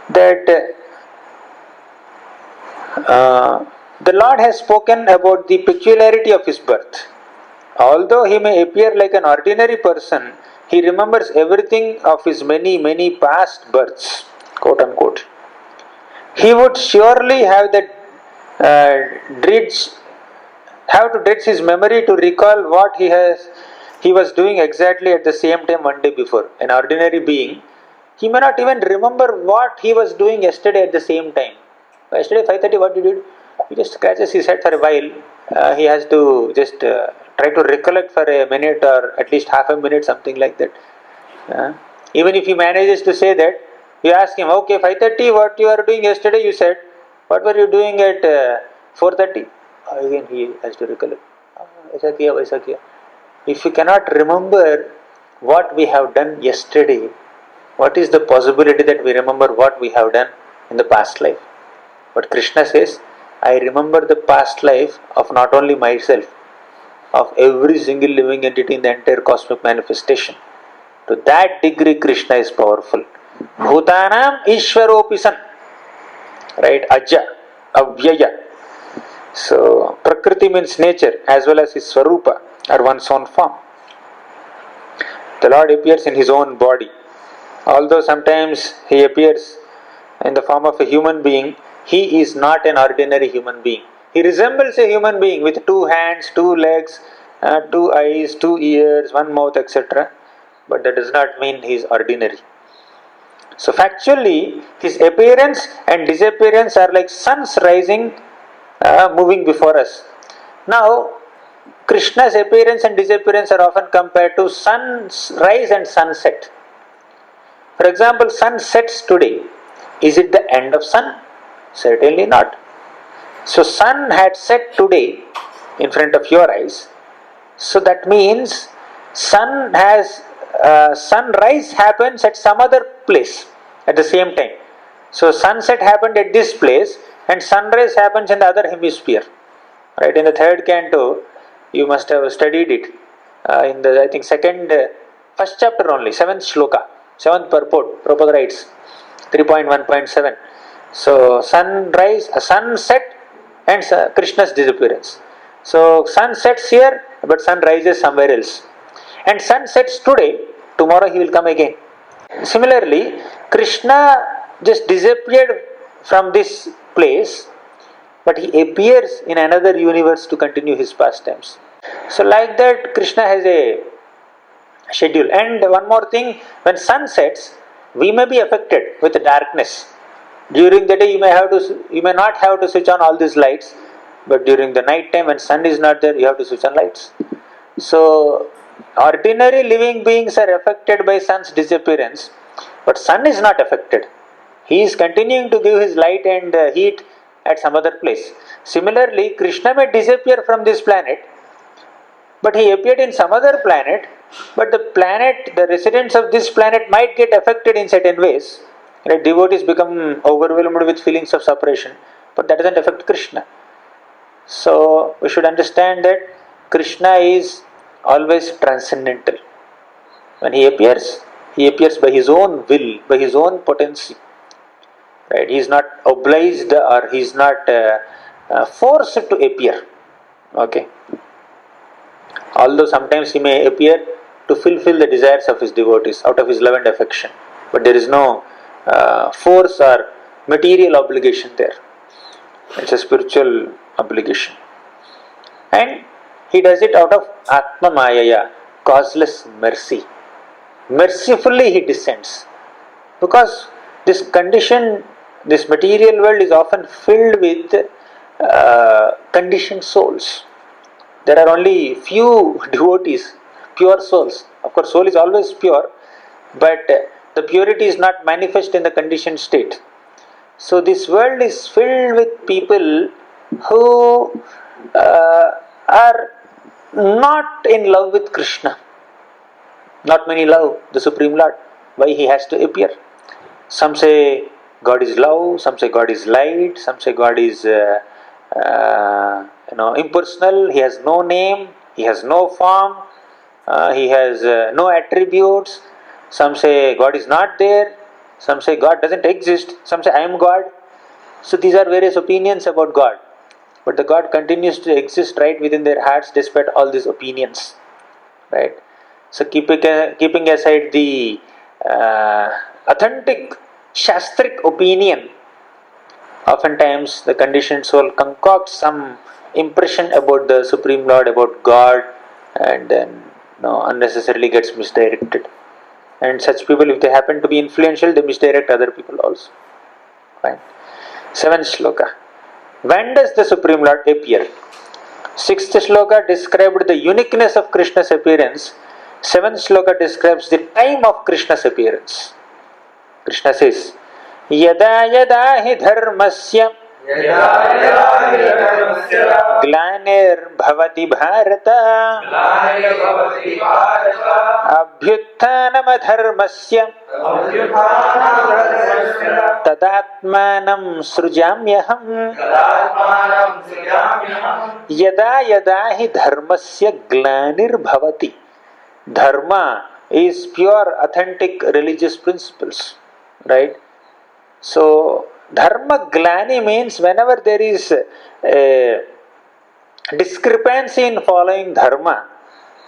[SPEAKER 1] that the Lord has spoken about the peculiarity of his birth. Although he may appear like an ordinary person, he remembers everything of his many past births, quote unquote. He would surely have to dredge his memory to recall what he was doing exactly at the same time one day before. An ordinary being, he may not even remember what he was doing yesterday at the same time. Yesterday 5:30, what he did? He just scratches his head for a while. He has to just try to recollect for a minute or at least half a minute, something like that. Even if he manages to say that, you ask him, okay, 5:30, what you are doing yesterday? You said, what were you doing at 4:30? Again he has to recollect. Aisa kiya. If you cannot remember what we have done yesterday, what is the possibility that we remember what we have done in the past life? But Krishna says, I remember the past life of not only myself, of every single living entity in the entire cosmic manifestation. To that degree Krishna is powerful. Bhutanam Ishwaropisan. Right? Aja, Avyaya. So Prakriti means nature as well as his Swarupa or one's own form. The Lord appears in his own body. Although sometimes he appears in the form of a human being, he is not an ordinary human being. He resembles a human being with 2 hands, 2 legs, 2 eyes, 2 ears, 1 mouth, etc. But that does not mean he is ordinary. So factually, his appearance and disappearance are like suns rising, moving before us. Now, Krishna's appearance and disappearance are often compared to sunrise and sunset. For example, sun sets today. Is it the end of sun? Certainly not. So sun had set today in front of your eyes. So that means sunrise happens at some other place at the same time. So sunset happened at this place and sunrise happens in the other hemisphere. Right, in the third canto, you must have studied it. In the, I think, first chapter only, 7th shloka, 7th purport, Prabhupada writes, 3.1.7. So sunrise, sunset and Krishna's disappearance. So sun sets here, but sun rises somewhere else. And sun sets today, tomorrow he will come again. Similarly, Krishna just disappeared from this place, but he appears in another universe to continue his pastimes. So like that, Krishna has a schedule. And one more thing, when sun sets, we may be affected with the darkness. During the day you may not have to switch on all these lights, but during the night time when sun is not there, you have to switch on lights. So ordinary living beings are affected by sun's disappearance, but sun is not affected. He is continuing to give his light and heat at some other place. Similarly, Krishna may disappear from this planet, but he appeared in some other planet, but the residents of this planet might get affected in certain ways. Right? Devotees become overwhelmed with feelings of separation, but that doesn't affect Krishna. So we should understand that Krishna is always transcendental. When he appears by his own will, by his own potency. Right? He is not obliged or he is not forced to appear. Okay. Although sometimes he may appear to fulfill the desires of his devotees out of his love and affection, but there is no force or material obligation there. It's a spiritual obligation. And he does it out of Atma Mayaya, causeless mercy. Mercifully he descends. Because this condition, this material world is often filled with conditioned souls. There are only few devotees, pure souls. Of course, soul is always pure, but the purity is not manifest in the conditioned state. So this world is filled with people who are not in love with Krishna. Not many love the Supreme Lord. Why he has to appear? Some say God is love, some say God is light, some say God is impersonal, he has no name, he has no form, he has no attributes. Some say God is not there, some say God doesn't exist, some say I am God. So these are various opinions about God. But the God continues to exist right within their hearts despite all these opinions. Right? So keeping aside the authentic Shastric opinion, oftentimes the conditioned soul concocts some impression about the Supreme Lord, about God, and then unnecessarily gets misdirected. And such people, if they happen to be influential, they misdirect other people also. Fine. 7th shloka. When does the Supreme Lord appear? 6th shloka described the uniqueness of Krishna's appearance. 7th shloka describes the time of Krishna's appearance. Krishna says, Yada yada hi dharmasya glanir bhavati bharata abhyuttanam adharmasya tadatmanam srujamyaham. Yada yada hi dharmasya glanir bhavati. Dharma is pure, authentic religious principles. Right? So, dharma glani means whenever there is a discrepancy in following dharma,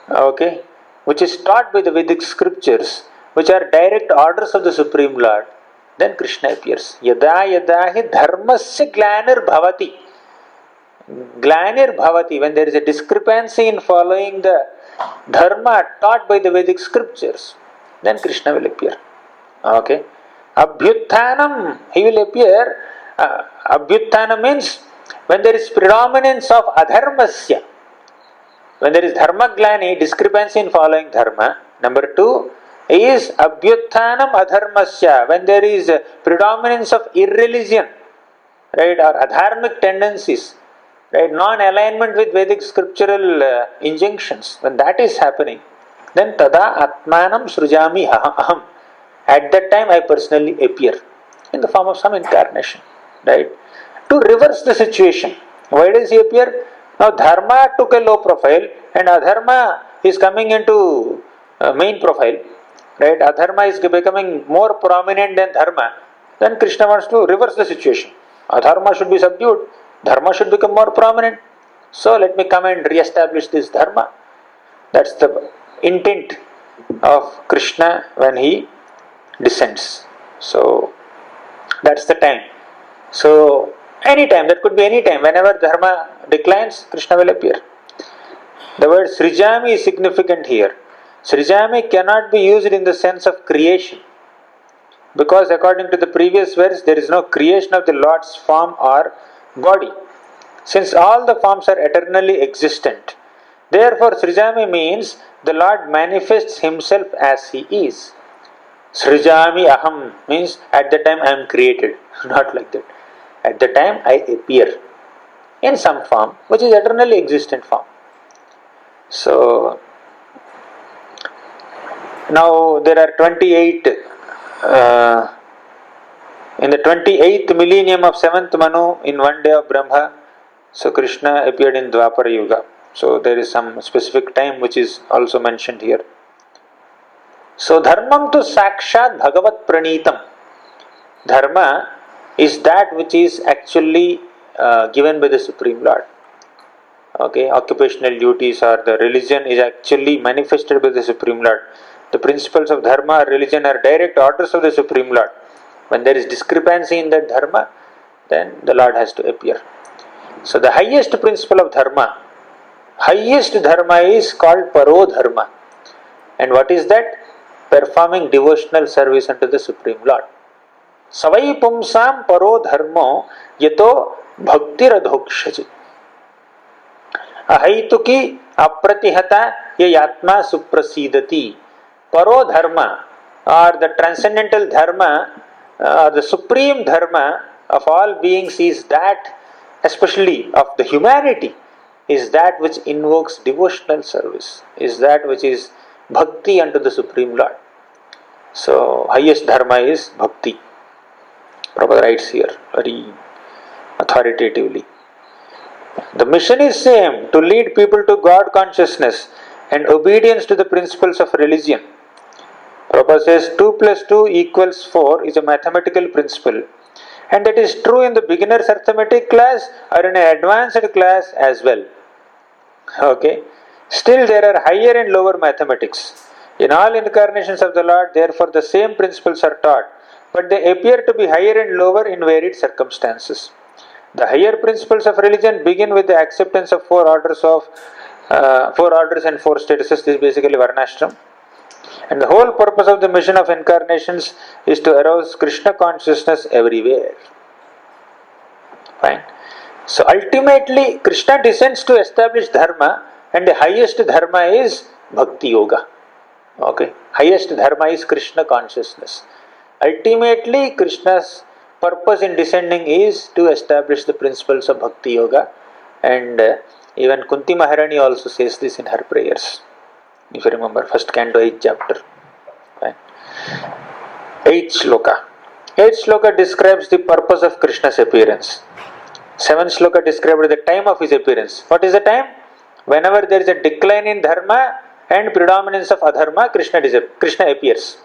[SPEAKER 1] okay, which is taught by the Vedic scriptures, which are direct orders of the Supreme Lord, then Krishna appears. Yada yada hi dharmasya glanir bhavati. Glanir bhavati, when there is a discrepancy in following the dharma taught by the Vedic scriptures, then Krishna will appear. Okay. Abhyuttanam, he will appear. Abhyuttanam means when there is predominance of adharmasya. When there is dharma glani, discrepancy in following dharma. Number 2 is abhyuttanam adharmasya, when there is predominance of irreligion, right, or adharmic tendencies, right, non-alignment with Vedic scriptural injunctions. When that is happening, then tada atmanam srujami aham. At that time, I personally appear in the form of some incarnation, right? To reverse the situation. Why does he appear? Now, dharma took a low profile and adharma is coming into main profile, right? Adharma is becoming more prominent than dharma. Then Krishna wants to reverse the situation. Adharma should be subdued, dharma should become more prominent. So, let me come and re-establish this dharma. That's the intent of Krishna when he descends. So that's the time. So any time, that could be any time, whenever dharma declines, Krishna will appear. The word Srijami is significant here. Srijami cannot be used in the sense of creation, because according to the previous verse, there is no creation of the Lord's form or body, since all the forms are eternally existent. Therefore Srijami means the Lord manifests himself as he is. Srijami aham means at the time I am created. Not like that. At the time I appear in some form which is eternally existent form. So now there are 28 in the 28th millennium of 7th Manu, in one day of Brahma, so Krishna appeared in Dwapara Yuga. So there is some specific time which is also mentioned here. So dharmam tu sakshat bhagavat pranitam. Dharma is that which is actually given by the Supreme Lord. Okay, occupational duties or the religion is actually manifested by the Supreme Lord. The principles of dharma or religion are direct orders of the Supreme Lord. When there is discrepancy in that dharma, then the Lord has to appear. So the highest principle of dharma, highest dharma is called paro dharma. And what is that? Performing devotional service unto the Supreme Lord. Savai pumsam paro dharmo yato bhakti radhokshaji. Ahaituki apratihata yatma suprasidati. Paro dharma, or the transcendental dharma, or the supreme dharma of all beings is that, especially of the humanity, is that which invokes devotional service, is that which is bhakti unto the Supreme Lord. So highest dharma is bhakti. Prabhupada writes here very authoritatively. The mission is same, to lead people to God consciousness and obedience to the principles of religion. Prabhupada says 2 plus 2 equals 4 is a mathematical principle, and that is true in the beginner's arithmetic class or in an advanced class as well. Okay. Still there are higher and lower mathematics. In all incarnations of the Lord, therefore the same principles are taught, but they appear to be higher and lower in varied circumstances. The higher principles of religion begin with the acceptance of 4 orders and 4 statuses. This is basically Varnashram. And the whole purpose of the mission of incarnations is to arouse Krishna consciousness everywhere. Fine. So ultimately, Krishna descends to establish dharma, and the highest dharma is bhakti yoga. Okay. Highest dharma is Krishna consciousness. Ultimately, Krishna's purpose in descending is to establish the principles of bhakti yoga, and even Kunti Maharani also says this in her prayers. If you remember, first canto, 8th chapter. Right. 8th shloka. 8th shloka describes the purpose of Krishna's appearance. 7th shloka describes the time of his appearance. What is the time? Whenever there is a decline in dharma and predominance of adharma, Krishna appears.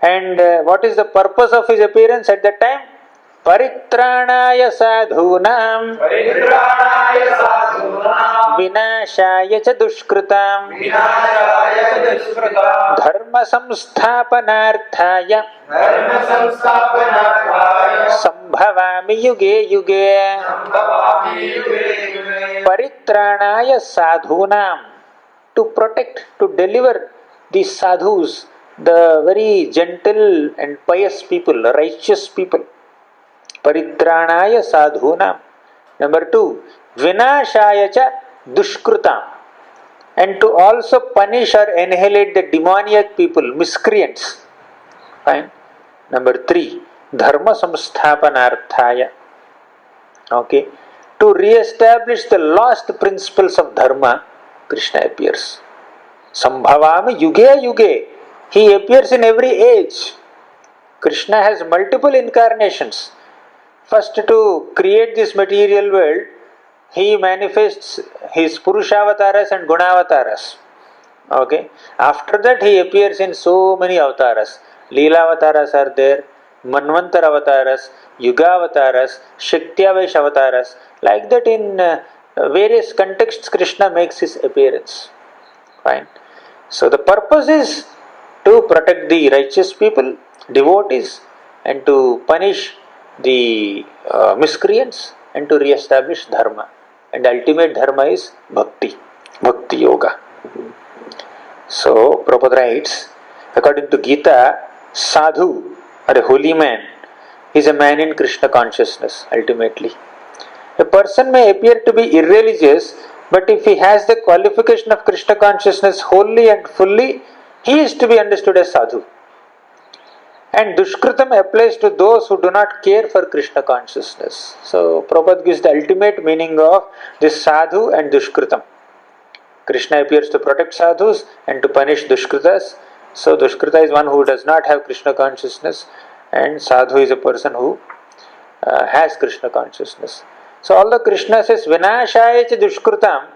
[SPEAKER 1] And what is the purpose of his appearance at that time? Paritranaya sadhunam vinashaya cha dushkritam dharma samsthapanarthaya sambhavami yuge yuge. Paritranaya sadhunam, to protect, to deliver these sadhus, the very gentle and pious people, righteous people. Paritranaya sadhunam. Number 2, vinashaya cha dushkritam, and to also punish or annihilate the demoniac people, miscreants. Fine. Number 3, dharma samsthapanarthaya. Okay. To re-establish the lost principles of dharma, Krishna appears. Sambhavami yuge yuge. He appears in every age. Krishna has multiple incarnations. First, to create this material world, he manifests his Purushavasaras and Gunavataras. Okay. After that, he appears in so many avataras. Leela-avataras are there, Manvantar avataras, Yuga-avataras, Shakti-avesh avataras. Like that, in various contexts, Krishna makes his appearance. Fine. So the purpose is to protect the righteous people, devotees, and to punish the miscreants, and to re-establish dharma. And the ultimate dharma is bhakti, bhakti yoga. So Prabhupada writes, according to Gita, sadhu, or a holy man, is a man in Krishna consciousness ultimately. A person may appear to be irreligious, but if he has the qualification of Krishna consciousness wholly and fully, he is to be understood as sadhu. And dushkritam applies to those who do not care for Krishna consciousness. So Prabhupada gives the ultimate meaning of this sadhu and dushkritam. Krishna appears to protect sadhus and to punish dushkritas. So dushkrita is one who does not have Krishna consciousness, and sadhu is a person who has Krishna consciousness. So although Krishna says vinashaya cha dushkritam,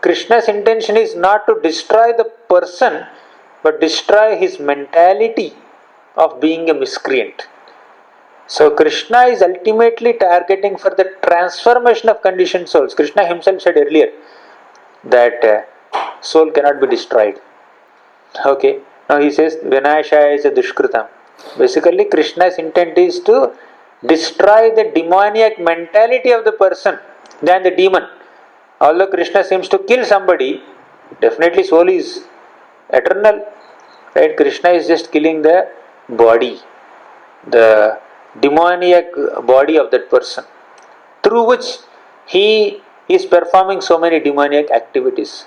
[SPEAKER 1] Krishna's intention is not to destroy the person, but destroy his mentality of being a miscreant. So Krishna is ultimately targeting for the transformation of conditioned souls. Krishna himself said earlier that soul cannot be destroyed. Okay. Now he says vinashaya is a dushkritam. Basically Krishna's intent is to destroy the demoniac mentality of the person than the demon. Although Krishna seems to kill somebody, definitely soul is eternal. Right? Krishna is just killing the body, the demoniac body of that person, through which he is performing so many demoniac activities.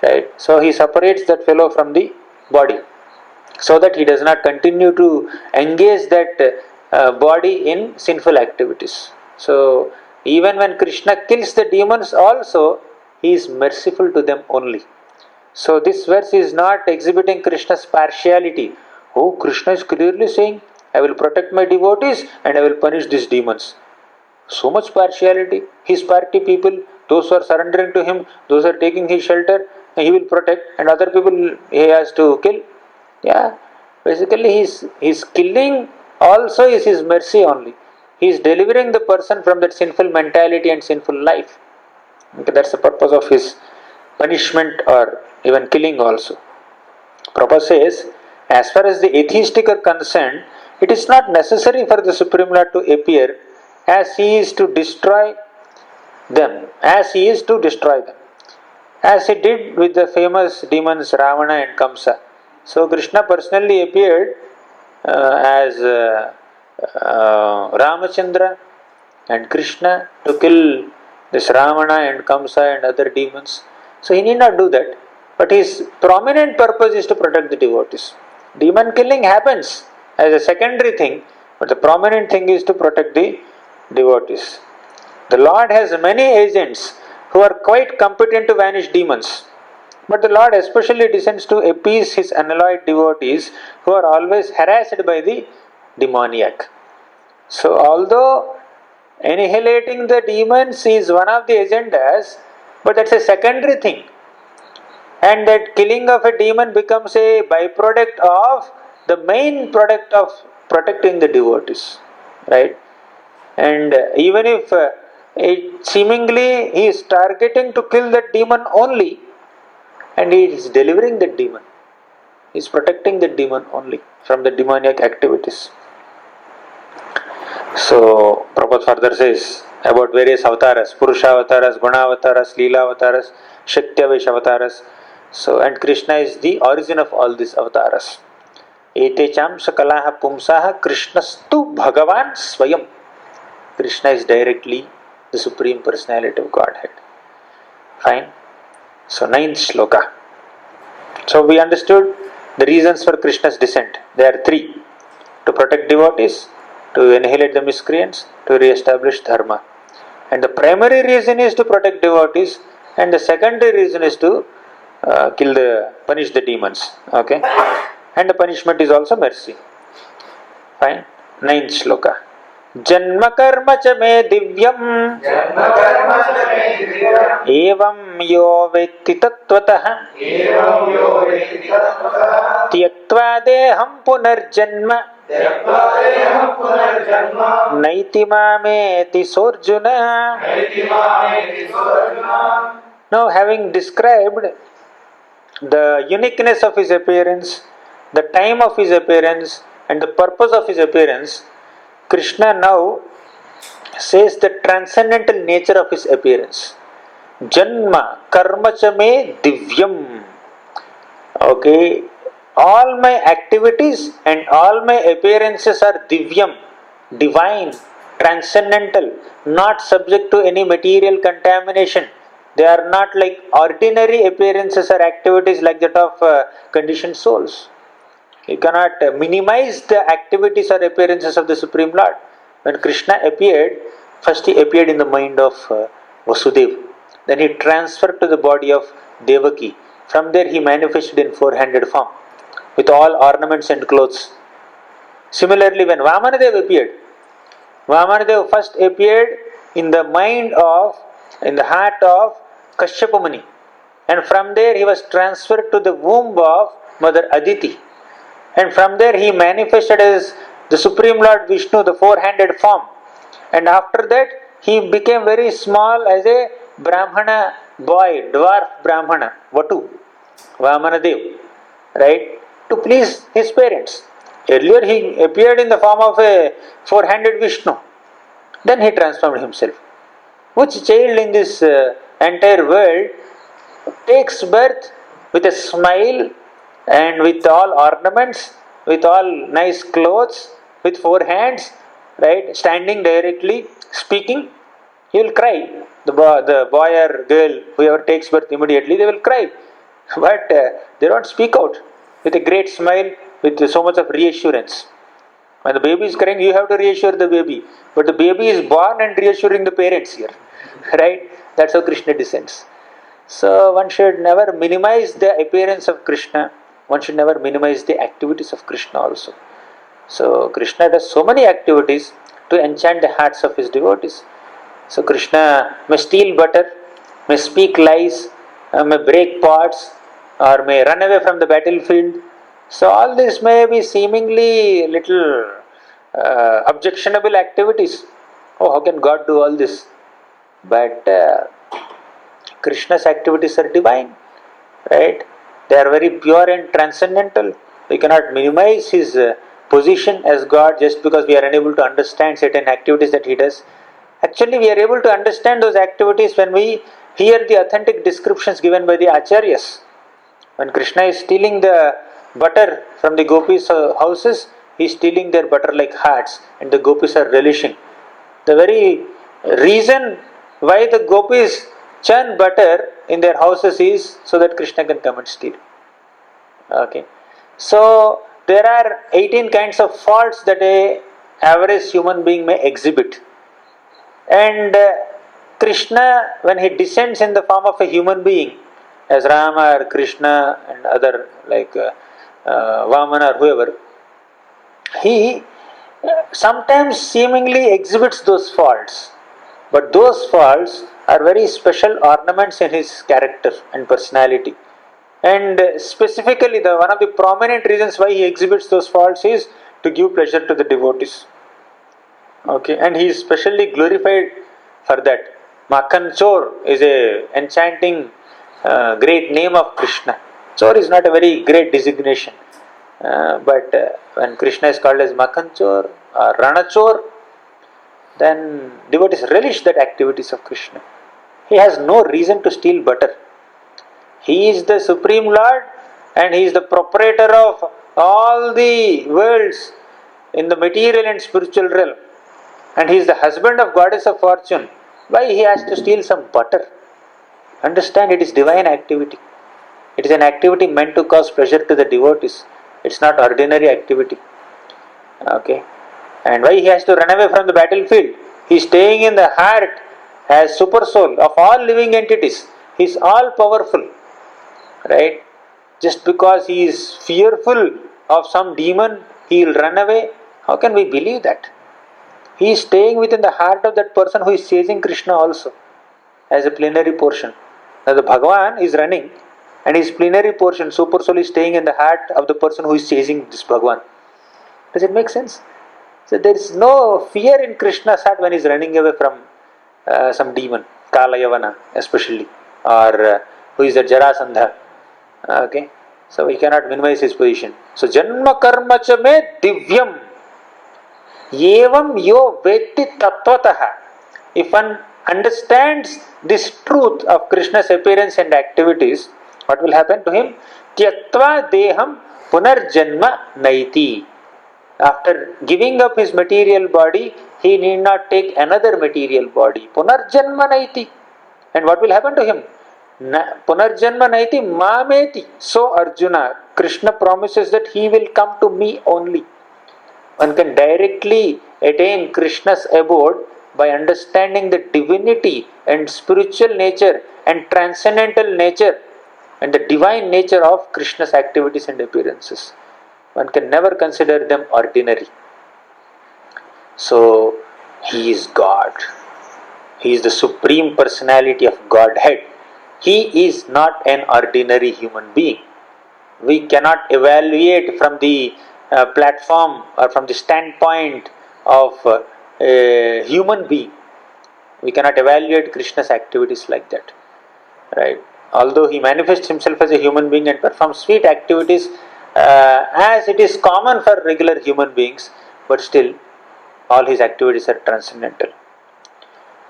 [SPEAKER 1] Right? So he separates that fellow from the body, so that he does not continue to engage that body in sinful activities. So even when Krishna kills the demons also, he is merciful to them only. So this verse is not exhibiting Krishna's partiality. Oh, Krishna is clearly saying, I will protect my devotees and I will punish these demons. So much partiality. His party people, those who are surrendering to him, those who are taking his shelter, he will protect, and other people he has to kill. Yeah, basically his killing also is his mercy only. He is delivering the person from that sinful mentality and sinful life. Okay, that's the purpose of his punishment or even killing also. Prabhupada says, as far as the atheistic are concerned, it is not necessary for the Supreme Lord to appear, as he is to destroy them, as he did with the famous demons Ravana and Kamsa. So Krishna personally appeared as Ramachandra and Krishna to kill this Ravana and Kamsa and other demons. So he need not do that, but his prominent purpose is to protect the devotees. Demon killing happens as a secondary thing, but the prominent thing is to protect the devotees. The Lord has many agents who are quite competent to vanish demons, but the Lord especially descends to appease his unalloyed devotees who are always harassed by the demoniac. So although annihilating the demons is one of the agendas, but that's a secondary thing, and that killing of a demon becomes a byproduct of the main product of protecting the devotees, right? And even if it seemingly he is targeting to kill that demon only, and he is delivering that demon, he is protecting that demon only from the demoniac activities. So Prabhupada further says about various avatars: Purusha avatars, Guna avatars, Leela avatars, Shakti-avesh avatars. So, and Krishna is the origin of all these avatars. Etecham sakalaha pumsaha Krishnastu Bhagavan Swayam. Krishna is directly the Supreme Personality of Godhead. Fine. So, 9th shloka. So, we understood the reasons for Krishna's descent. There are 3: to protect devotees, to annihilate the miscreants, to re-establish dharma. And the primary reason is to protect devotees, and the secondary reason is to punish the demons. Okay, and the punishment is also mercy. Fine. 9th shloka. Janma karma cha me divyam evam yo vetti tattvataha tyaktva deham punarjanma naiti mameti sorjuna. Now, having described the uniqueness of his appearance, the time of his appearance, and the purpose of his appearance, Krishna now says the transcendental nature of his appearance. Janma karma cha me divyam. Okay, all my activities and all my appearances are divyam, divine, transcendental, not subject to any material contamination. They are not like ordinary appearances or activities like that of conditioned souls. You cannot minimize the activities or appearances of the Supreme Lord. When Krishna appeared, first he appeared in the mind of Vasudeva. Then he transferred to the body of Devaki. From there he manifested in four-handed form with all ornaments and clothes. Similarly, when Vamanadev appeared, Vamanadev first appeared in the heart of Kashyapa Muni, and from there he was transferred to the womb of Mother Aditi, and from there he manifested as the Supreme Lord Vishnu, the four-handed form, and after that he became very small as a Brahmana boy, dwarf Brahmana, Vatu, Vamanadev, right, to please his parents. Earlier he appeared in the form of a four-handed Vishnu, then he transformed himself. Which child in this entire world takes birth with a smile and with all ornaments, with all nice clothes, with four hands, right, standing directly, speaking? He will cry. The boy or girl, whoever takes birth immediately, they will cry. But they don't speak out with a great smile, with so much of reassurance. When the baby is crying, you have to reassure the baby. But the baby is born and reassuring the parents here. Right? That's how Krishna descends. So one should never minimize the appearance of Krishna. One should never minimize the activities of Krishna also. So Krishna does so many activities to enchant the hearts of his devotees. So Krishna may steal butter, may speak lies, may break pots, or may run away from the battlefield. So all this may be seemingly little objectionable activities. Oh, how can God do all this? But Krishna's activities are divine, right? They are very pure and transcendental. We cannot minimize his position as God just because we are unable to understand certain activities that he does. Actually, we are able to understand those activities when we hear the authentic descriptions given by the Acharyas. When Krishna is stealing the butter from the gopis' houses, he is stealing their butter like hearts, and the gopis are relishing. The very reason why the gopis churn butter in their houses is so that Krishna can come and steal. Okay. So there are 18 kinds of faults that a average human being may exhibit. And Krishna, when he descends in the form of a human being, as Rama or Krishna and other like Vamana or whoever, he sometimes seemingly exhibits those faults. But those faults are very special ornaments in his character and personality. And specifically, one of the prominent reasons why he exhibits those faults is to give pleasure to the devotees. Okay, and he is specially glorified for that. Makhan Chor is a enchanting, great name of Krishna. Chor is not a very great designation, but when Krishna is called as Makhan Chor or Rana Chor, then devotees relish that activities of Krishna. He has no reason to steal butter. He is the Supreme Lord and he is the proprietor of all the worlds in the material and spiritual realm. And he is the husband of Goddess of Fortune. Why he has to steal some butter? Understand, it is divine activity. It is an activity meant to cause pleasure to the devotees. It's not ordinary activity. Okay. And why he has to run away from the battlefield? He is staying in the heart as super soul of all living entities. He is all powerful. Right? Just because he is fearful of some demon, he will run away. How can we believe that? He is staying within the heart of that person who is chasing Krishna also, as a plenary portion. Now the Bhagavan is running and his plenary portion, super soul, is staying in the heart of the person who is chasing this Bhagavan. Does it make sense? So there is no fear in Krishna's heart when he is running away from some demon, Kala Yavana especially, or who is the Jarasandha. Okay, so we cannot minimize his position. So Janma Karma Cha Me Divyam Yevam Yo Vetti Tattvataha. If one understands this truth of Krishna's appearance and activities, what will happen to him? Tyaktva Deham Punarjanma Naiti. After giving up his material body, he need not take another material body. Punarjanma Naiti. And what will happen to him? Punarjanma Naiti Mameti. So Arjuna, Krishna promises that he will come to me only. One can directly attain Krishna's abode by understanding the divinity and spiritual nature and transcendental nature and the divine nature of Krishna's activities and appearances. One can never consider them ordinary. So, He is God. He is the Supreme Personality of Godhead. He is not an ordinary human being. We cannot evaluate from the platform or from the standpoint of a human being. We cannot evaluate Krishna's activities like that. Right? Although He manifests Himself as a human being and performs sweet activities as it is common for regular human beings, but still all His activities are transcendental.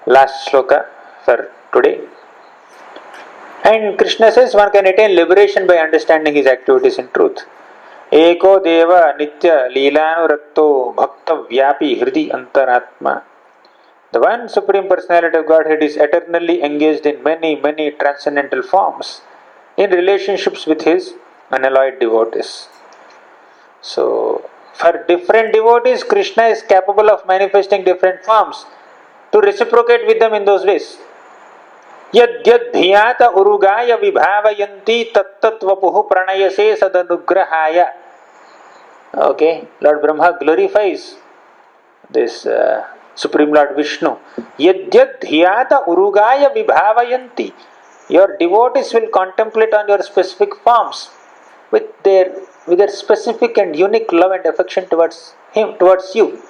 [SPEAKER 1] Last shloka for today. And Krishna says one can attain liberation by understanding His activities in truth. Eko deva nitya leelanurakto bhakta vyapi hridi antaratma. The one Supreme Personality of Godhead is eternally engaged in many transcendental forms in relationships with His unalloyed devotees. So, for different devotees, Krishna is capable of manifesting different forms to reciprocate with them in those ways. Yad yad dhyata urugaya vibhavayanti tattat vapuhu pranayase sadanugrahaya. Okay, Lord Brahma glorifies this Supreme Lord Vishnu. Yad yad dhyata urugaya vibhavayanti. Your devotees will contemplate on your specific forms with their specific and unique love and affection towards him, towards you.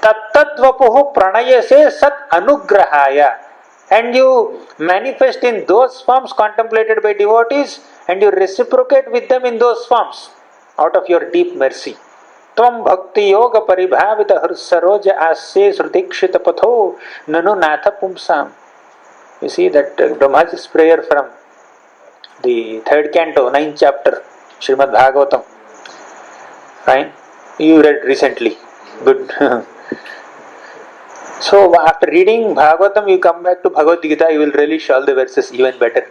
[SPEAKER 1] Tattat vapuhu pranayase sat anugrahaya. And you manifest in those forms contemplated by devotees, and you reciprocate with them in those forms out of your deep mercy. Tvam bhakti yoga paribhavita harsaroja asye srutikshita patho nanu natha pumsam. You see that Brahmaji's prayer from the 3rd canto, 9th chapter, Srimad Bhagavatam. Fine? You read recently. Good. So, after reading Bhagavatam, you come back to Bhagavad Gita, you will relish all the verses even better.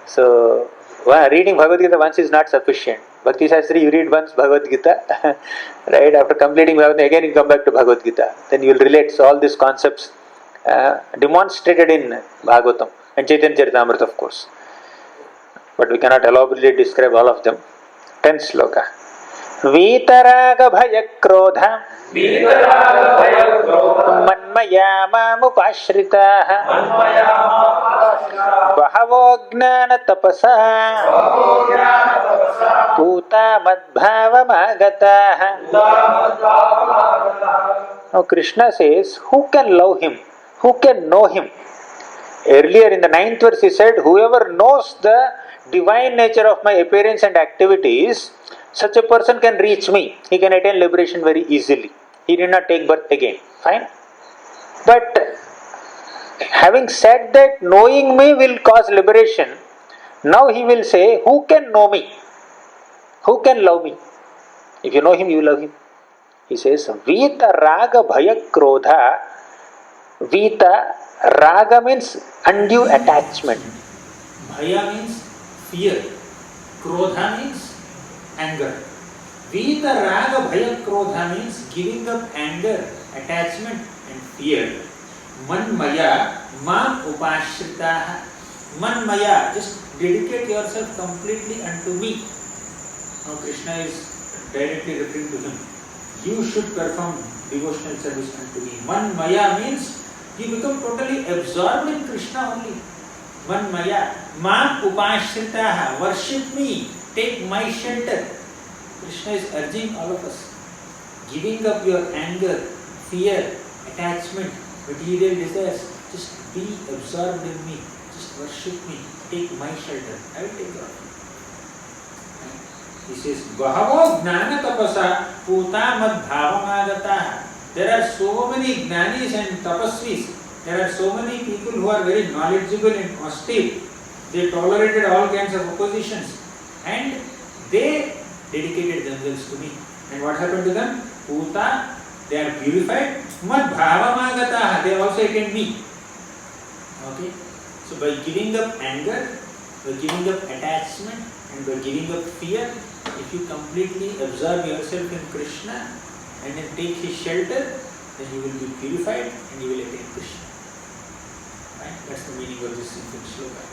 [SPEAKER 1] So, reading Bhagavad Gita once is not sufficient. Bhakti Shastri, you read once Bhagavad Gita, right? After completing Bhagavad Gita, again you come back to Bhagavad Gita. Then you will relate. So, all these concepts demonstrated in Bhagavatam and Chaitanya Charitamrita, of course. But we cannot elaborately describe all of them. 10th sloka. Vitaraga bhaya krodha manmaya mamupashritaha bahavo gnana tapasa puta madbhavamagataha. Now Krishna says, who can love Him? Who can know Him? Earlier in the 9th verse He said, whoever knows the divine nature of my appearance and activities, such a person can reach me. He can attain liberation very easily. He did not take birth again. Fine. But having said that knowing me will cause liberation, now he will say, who can know me? Who can love me? If you know Him, you love Him. He says, Vita Raga Bhaya Krodha. Vita Raga means undue attachment.
[SPEAKER 2] Bhaya means fear. Krodha means anger. Vita Raga Bhaya Krodha means giving up anger, attachment and fear. Manmaya Mam Upashritaha. Manmaya, just dedicate yourself completely unto me. Now Krishna is directly referring to him. You should perform devotional service unto me. Manmaya means you become totally absorbed in Krishna only. Manmaya, Mam Upashritaha, worship me, take my shelter. Krishna is urging all of us. Giving up your anger, fear, attachment, material desires, just be absorbed in me. Just worship me, take my shelter. I will take care of you. He says, Bahavo Gnana Tapasa Puta Mad Bhavamagataha. There are so many Gnanis and Tapasvis. There are so many people who are very knowledgeable and austere. They tolerated all kinds of oppositions. And they dedicated themselves to me. And what happened to them? Puta, they are purified. Mad Bhavamagataha. They also attend me. Okay? So by giving up anger, by giving up attachment, and by giving up fear, if you completely absorb yourself in Krishna and then take His shelter, then you will be purified and you will attain Krishna. Right? That's the meaning of this simple shloka.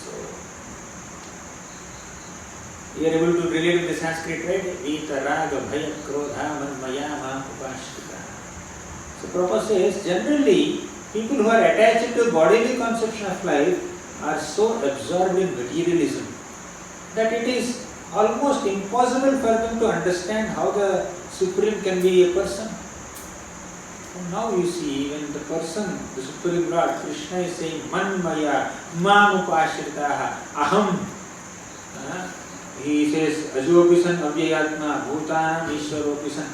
[SPEAKER 2] So, You are able to relate with the Sanskrit, right? Vita, Raga, Bhaya, Krodha, Manmaya, Ma, Upashita. So Prabhupada says, generally, people who are attached to bodily conception of life are so absorbed in materialism that it is almost impossible for them to understand how the Supreme can be a person. And now you see, when the person, the Supreme Lord, Krishna is saying, Manmaya, Mam Upashitaha, Aham. He says, Ajopisan, Avyayatma, Bhutanam, Ishwaropisan.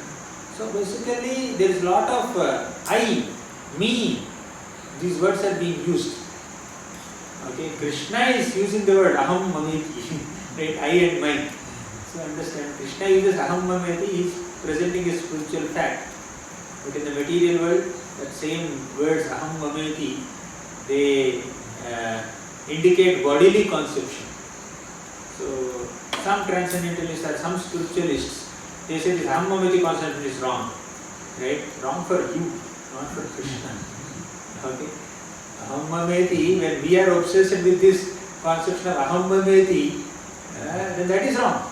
[SPEAKER 2] So basically, there is a lot of I, me. These words are being used. Okay, Krishna is using the word Aham Mameti, right? I and mine. So understand, Krishna uses Aham Mameti, he is presenting a spiritual fact. But in the material world, that same words Aham Mameti, they indicate bodily conception. So some transcendentalists or some spiritualists, they say this Aham Mameti conception is wrong. Right? Wrong for you, not for Krishna. Okay? Aham Mameti, when we are obsessed with this conception of Aham Mameti, then that is wrong.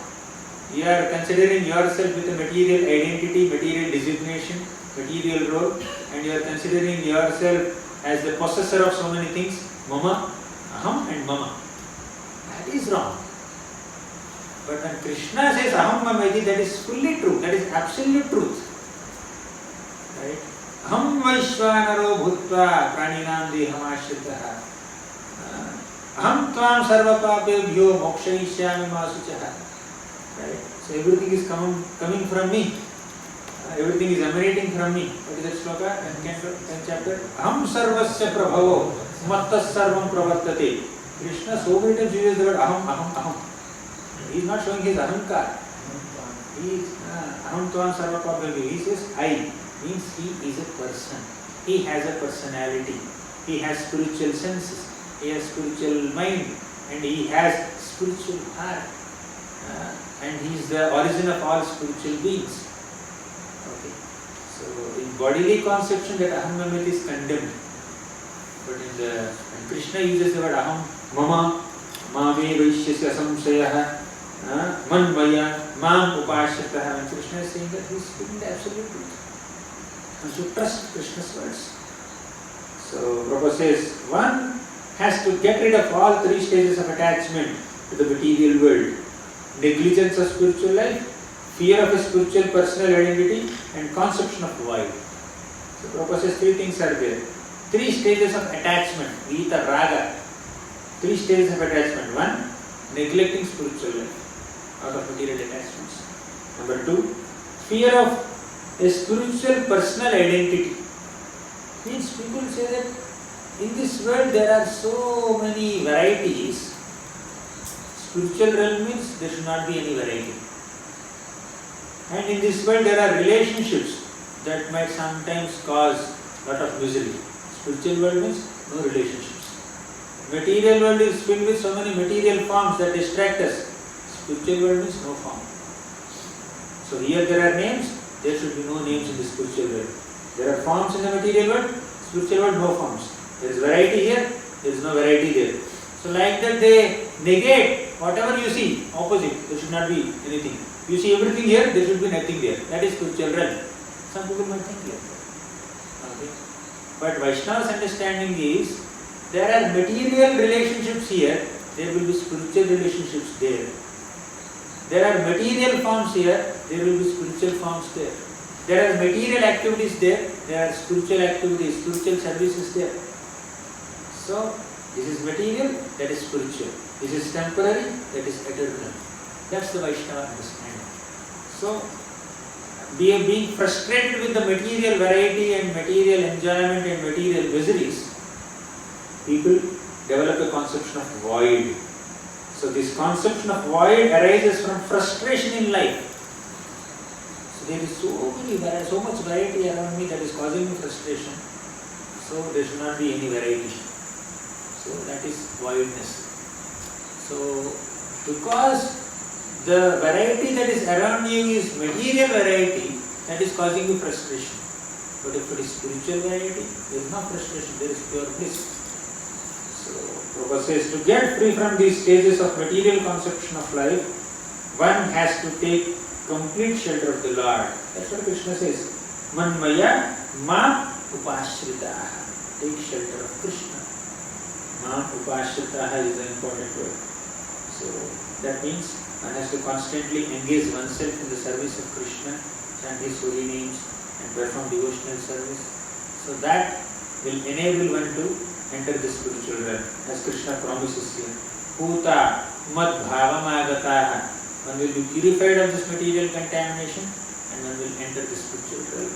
[SPEAKER 2] You are considering yourself with a material identity, material designation, material role, and you are considering yourself as the possessor of so many things, Mama, Aham and Mama. That is wrong. But when Krishna says Aham Mameti, that is fully true, that is absolute truth. Right? Aham Vaishvanaro Bhutva Praninam Dehamashritah Aham Tvam Sarvapapebhyo Mokshayishyami Masuchaha. Right? So everything is coming from me. Everything is emanating from me. What is that sloka? 10th chapter. Aham Sarvasya Prabhavo Mattas Sarvam Pravartate. Krishna so many times uses the word Aham, Aham, Aham. He is not showing his ahankar. He is Aham Tvam Sarvapapebhyo. He says I. Means he is a person. He has a personality. He has spiritual senses. He has spiritual mind. And he has spiritual heart. And he is the origin of all spiritual beings. Okay. So in bodily conception that Aham Mameti is condemned. But when Krishna uses the word Aham, Mama, Mame Vaishyasya Samsayaha, Manmaya, Mam Upashyataha. When Krishna is saying that, he is speaking the absolute truth. You should trust Krishna's words. So Prabhupada says, one has to get rid of all three stages of attachment to the material world. Negligence of spiritual life, fear of a spiritual personal identity, and conception of void. So Prabhupada says three things are there. Three stages of attachment, Vita, Raga. Three stages of attachment. One, neglecting spiritual life out of material attachments. Number two, fear of a spiritual personal identity. Means people say that in this world there are so many varieties. Spiritual realm means there should not be any variety. And in this world there are relationships that might sometimes cause a lot of misery. Spiritual world means no relationships. Material world is filled with so many material forms that distract us. Spiritual world means no form. So here there are names, there should be no names in the spiritual world. There are forms in the material world, spiritual world no forms. There is variety here, there is no variety there. So like that they negate whatever you see, opposite, there should not be anything. You see everything here, there should be nothing there. That is spiritual realm. Some people might think like that. Okay. But Vaishnava's understanding is, there are material relationships here, there will be spiritual relationships there. There are material forms here, there will be spiritual forms there. There are material activities there, there are spiritual activities, spiritual services there. So, this is material, that is spiritual. This is temporary, that is eternal. That's the Vaishnava understanding. So, being frustrated with the material variety and material enjoyment and material miseries, people develop a conception of void. So this conception of void arises from frustration in life. So there is so much variety around me that is causing me frustration. So there should not be any variety. So that is voidness. So because the variety that is around you is material variety, that is causing you frustration. But if it is spiritual variety, there is no frustration, there is pure bliss. So Prabhupada says, to get free from these stages of material conception of life, one has to take complete shelter of the Lord. That's what Krishna says. Manmaya ma upashritaha. Take shelter of Krishna. Ma upashritaha is an important word. So that means one has to constantly engage oneself in the service of Krishna, chant his holy names and perform devotional service. So that will enable one to enter the spiritual realm, as Krishna promises here. Puta mad bhavamagataha. One will be purified of this material contamination and one will enter the spiritual realm.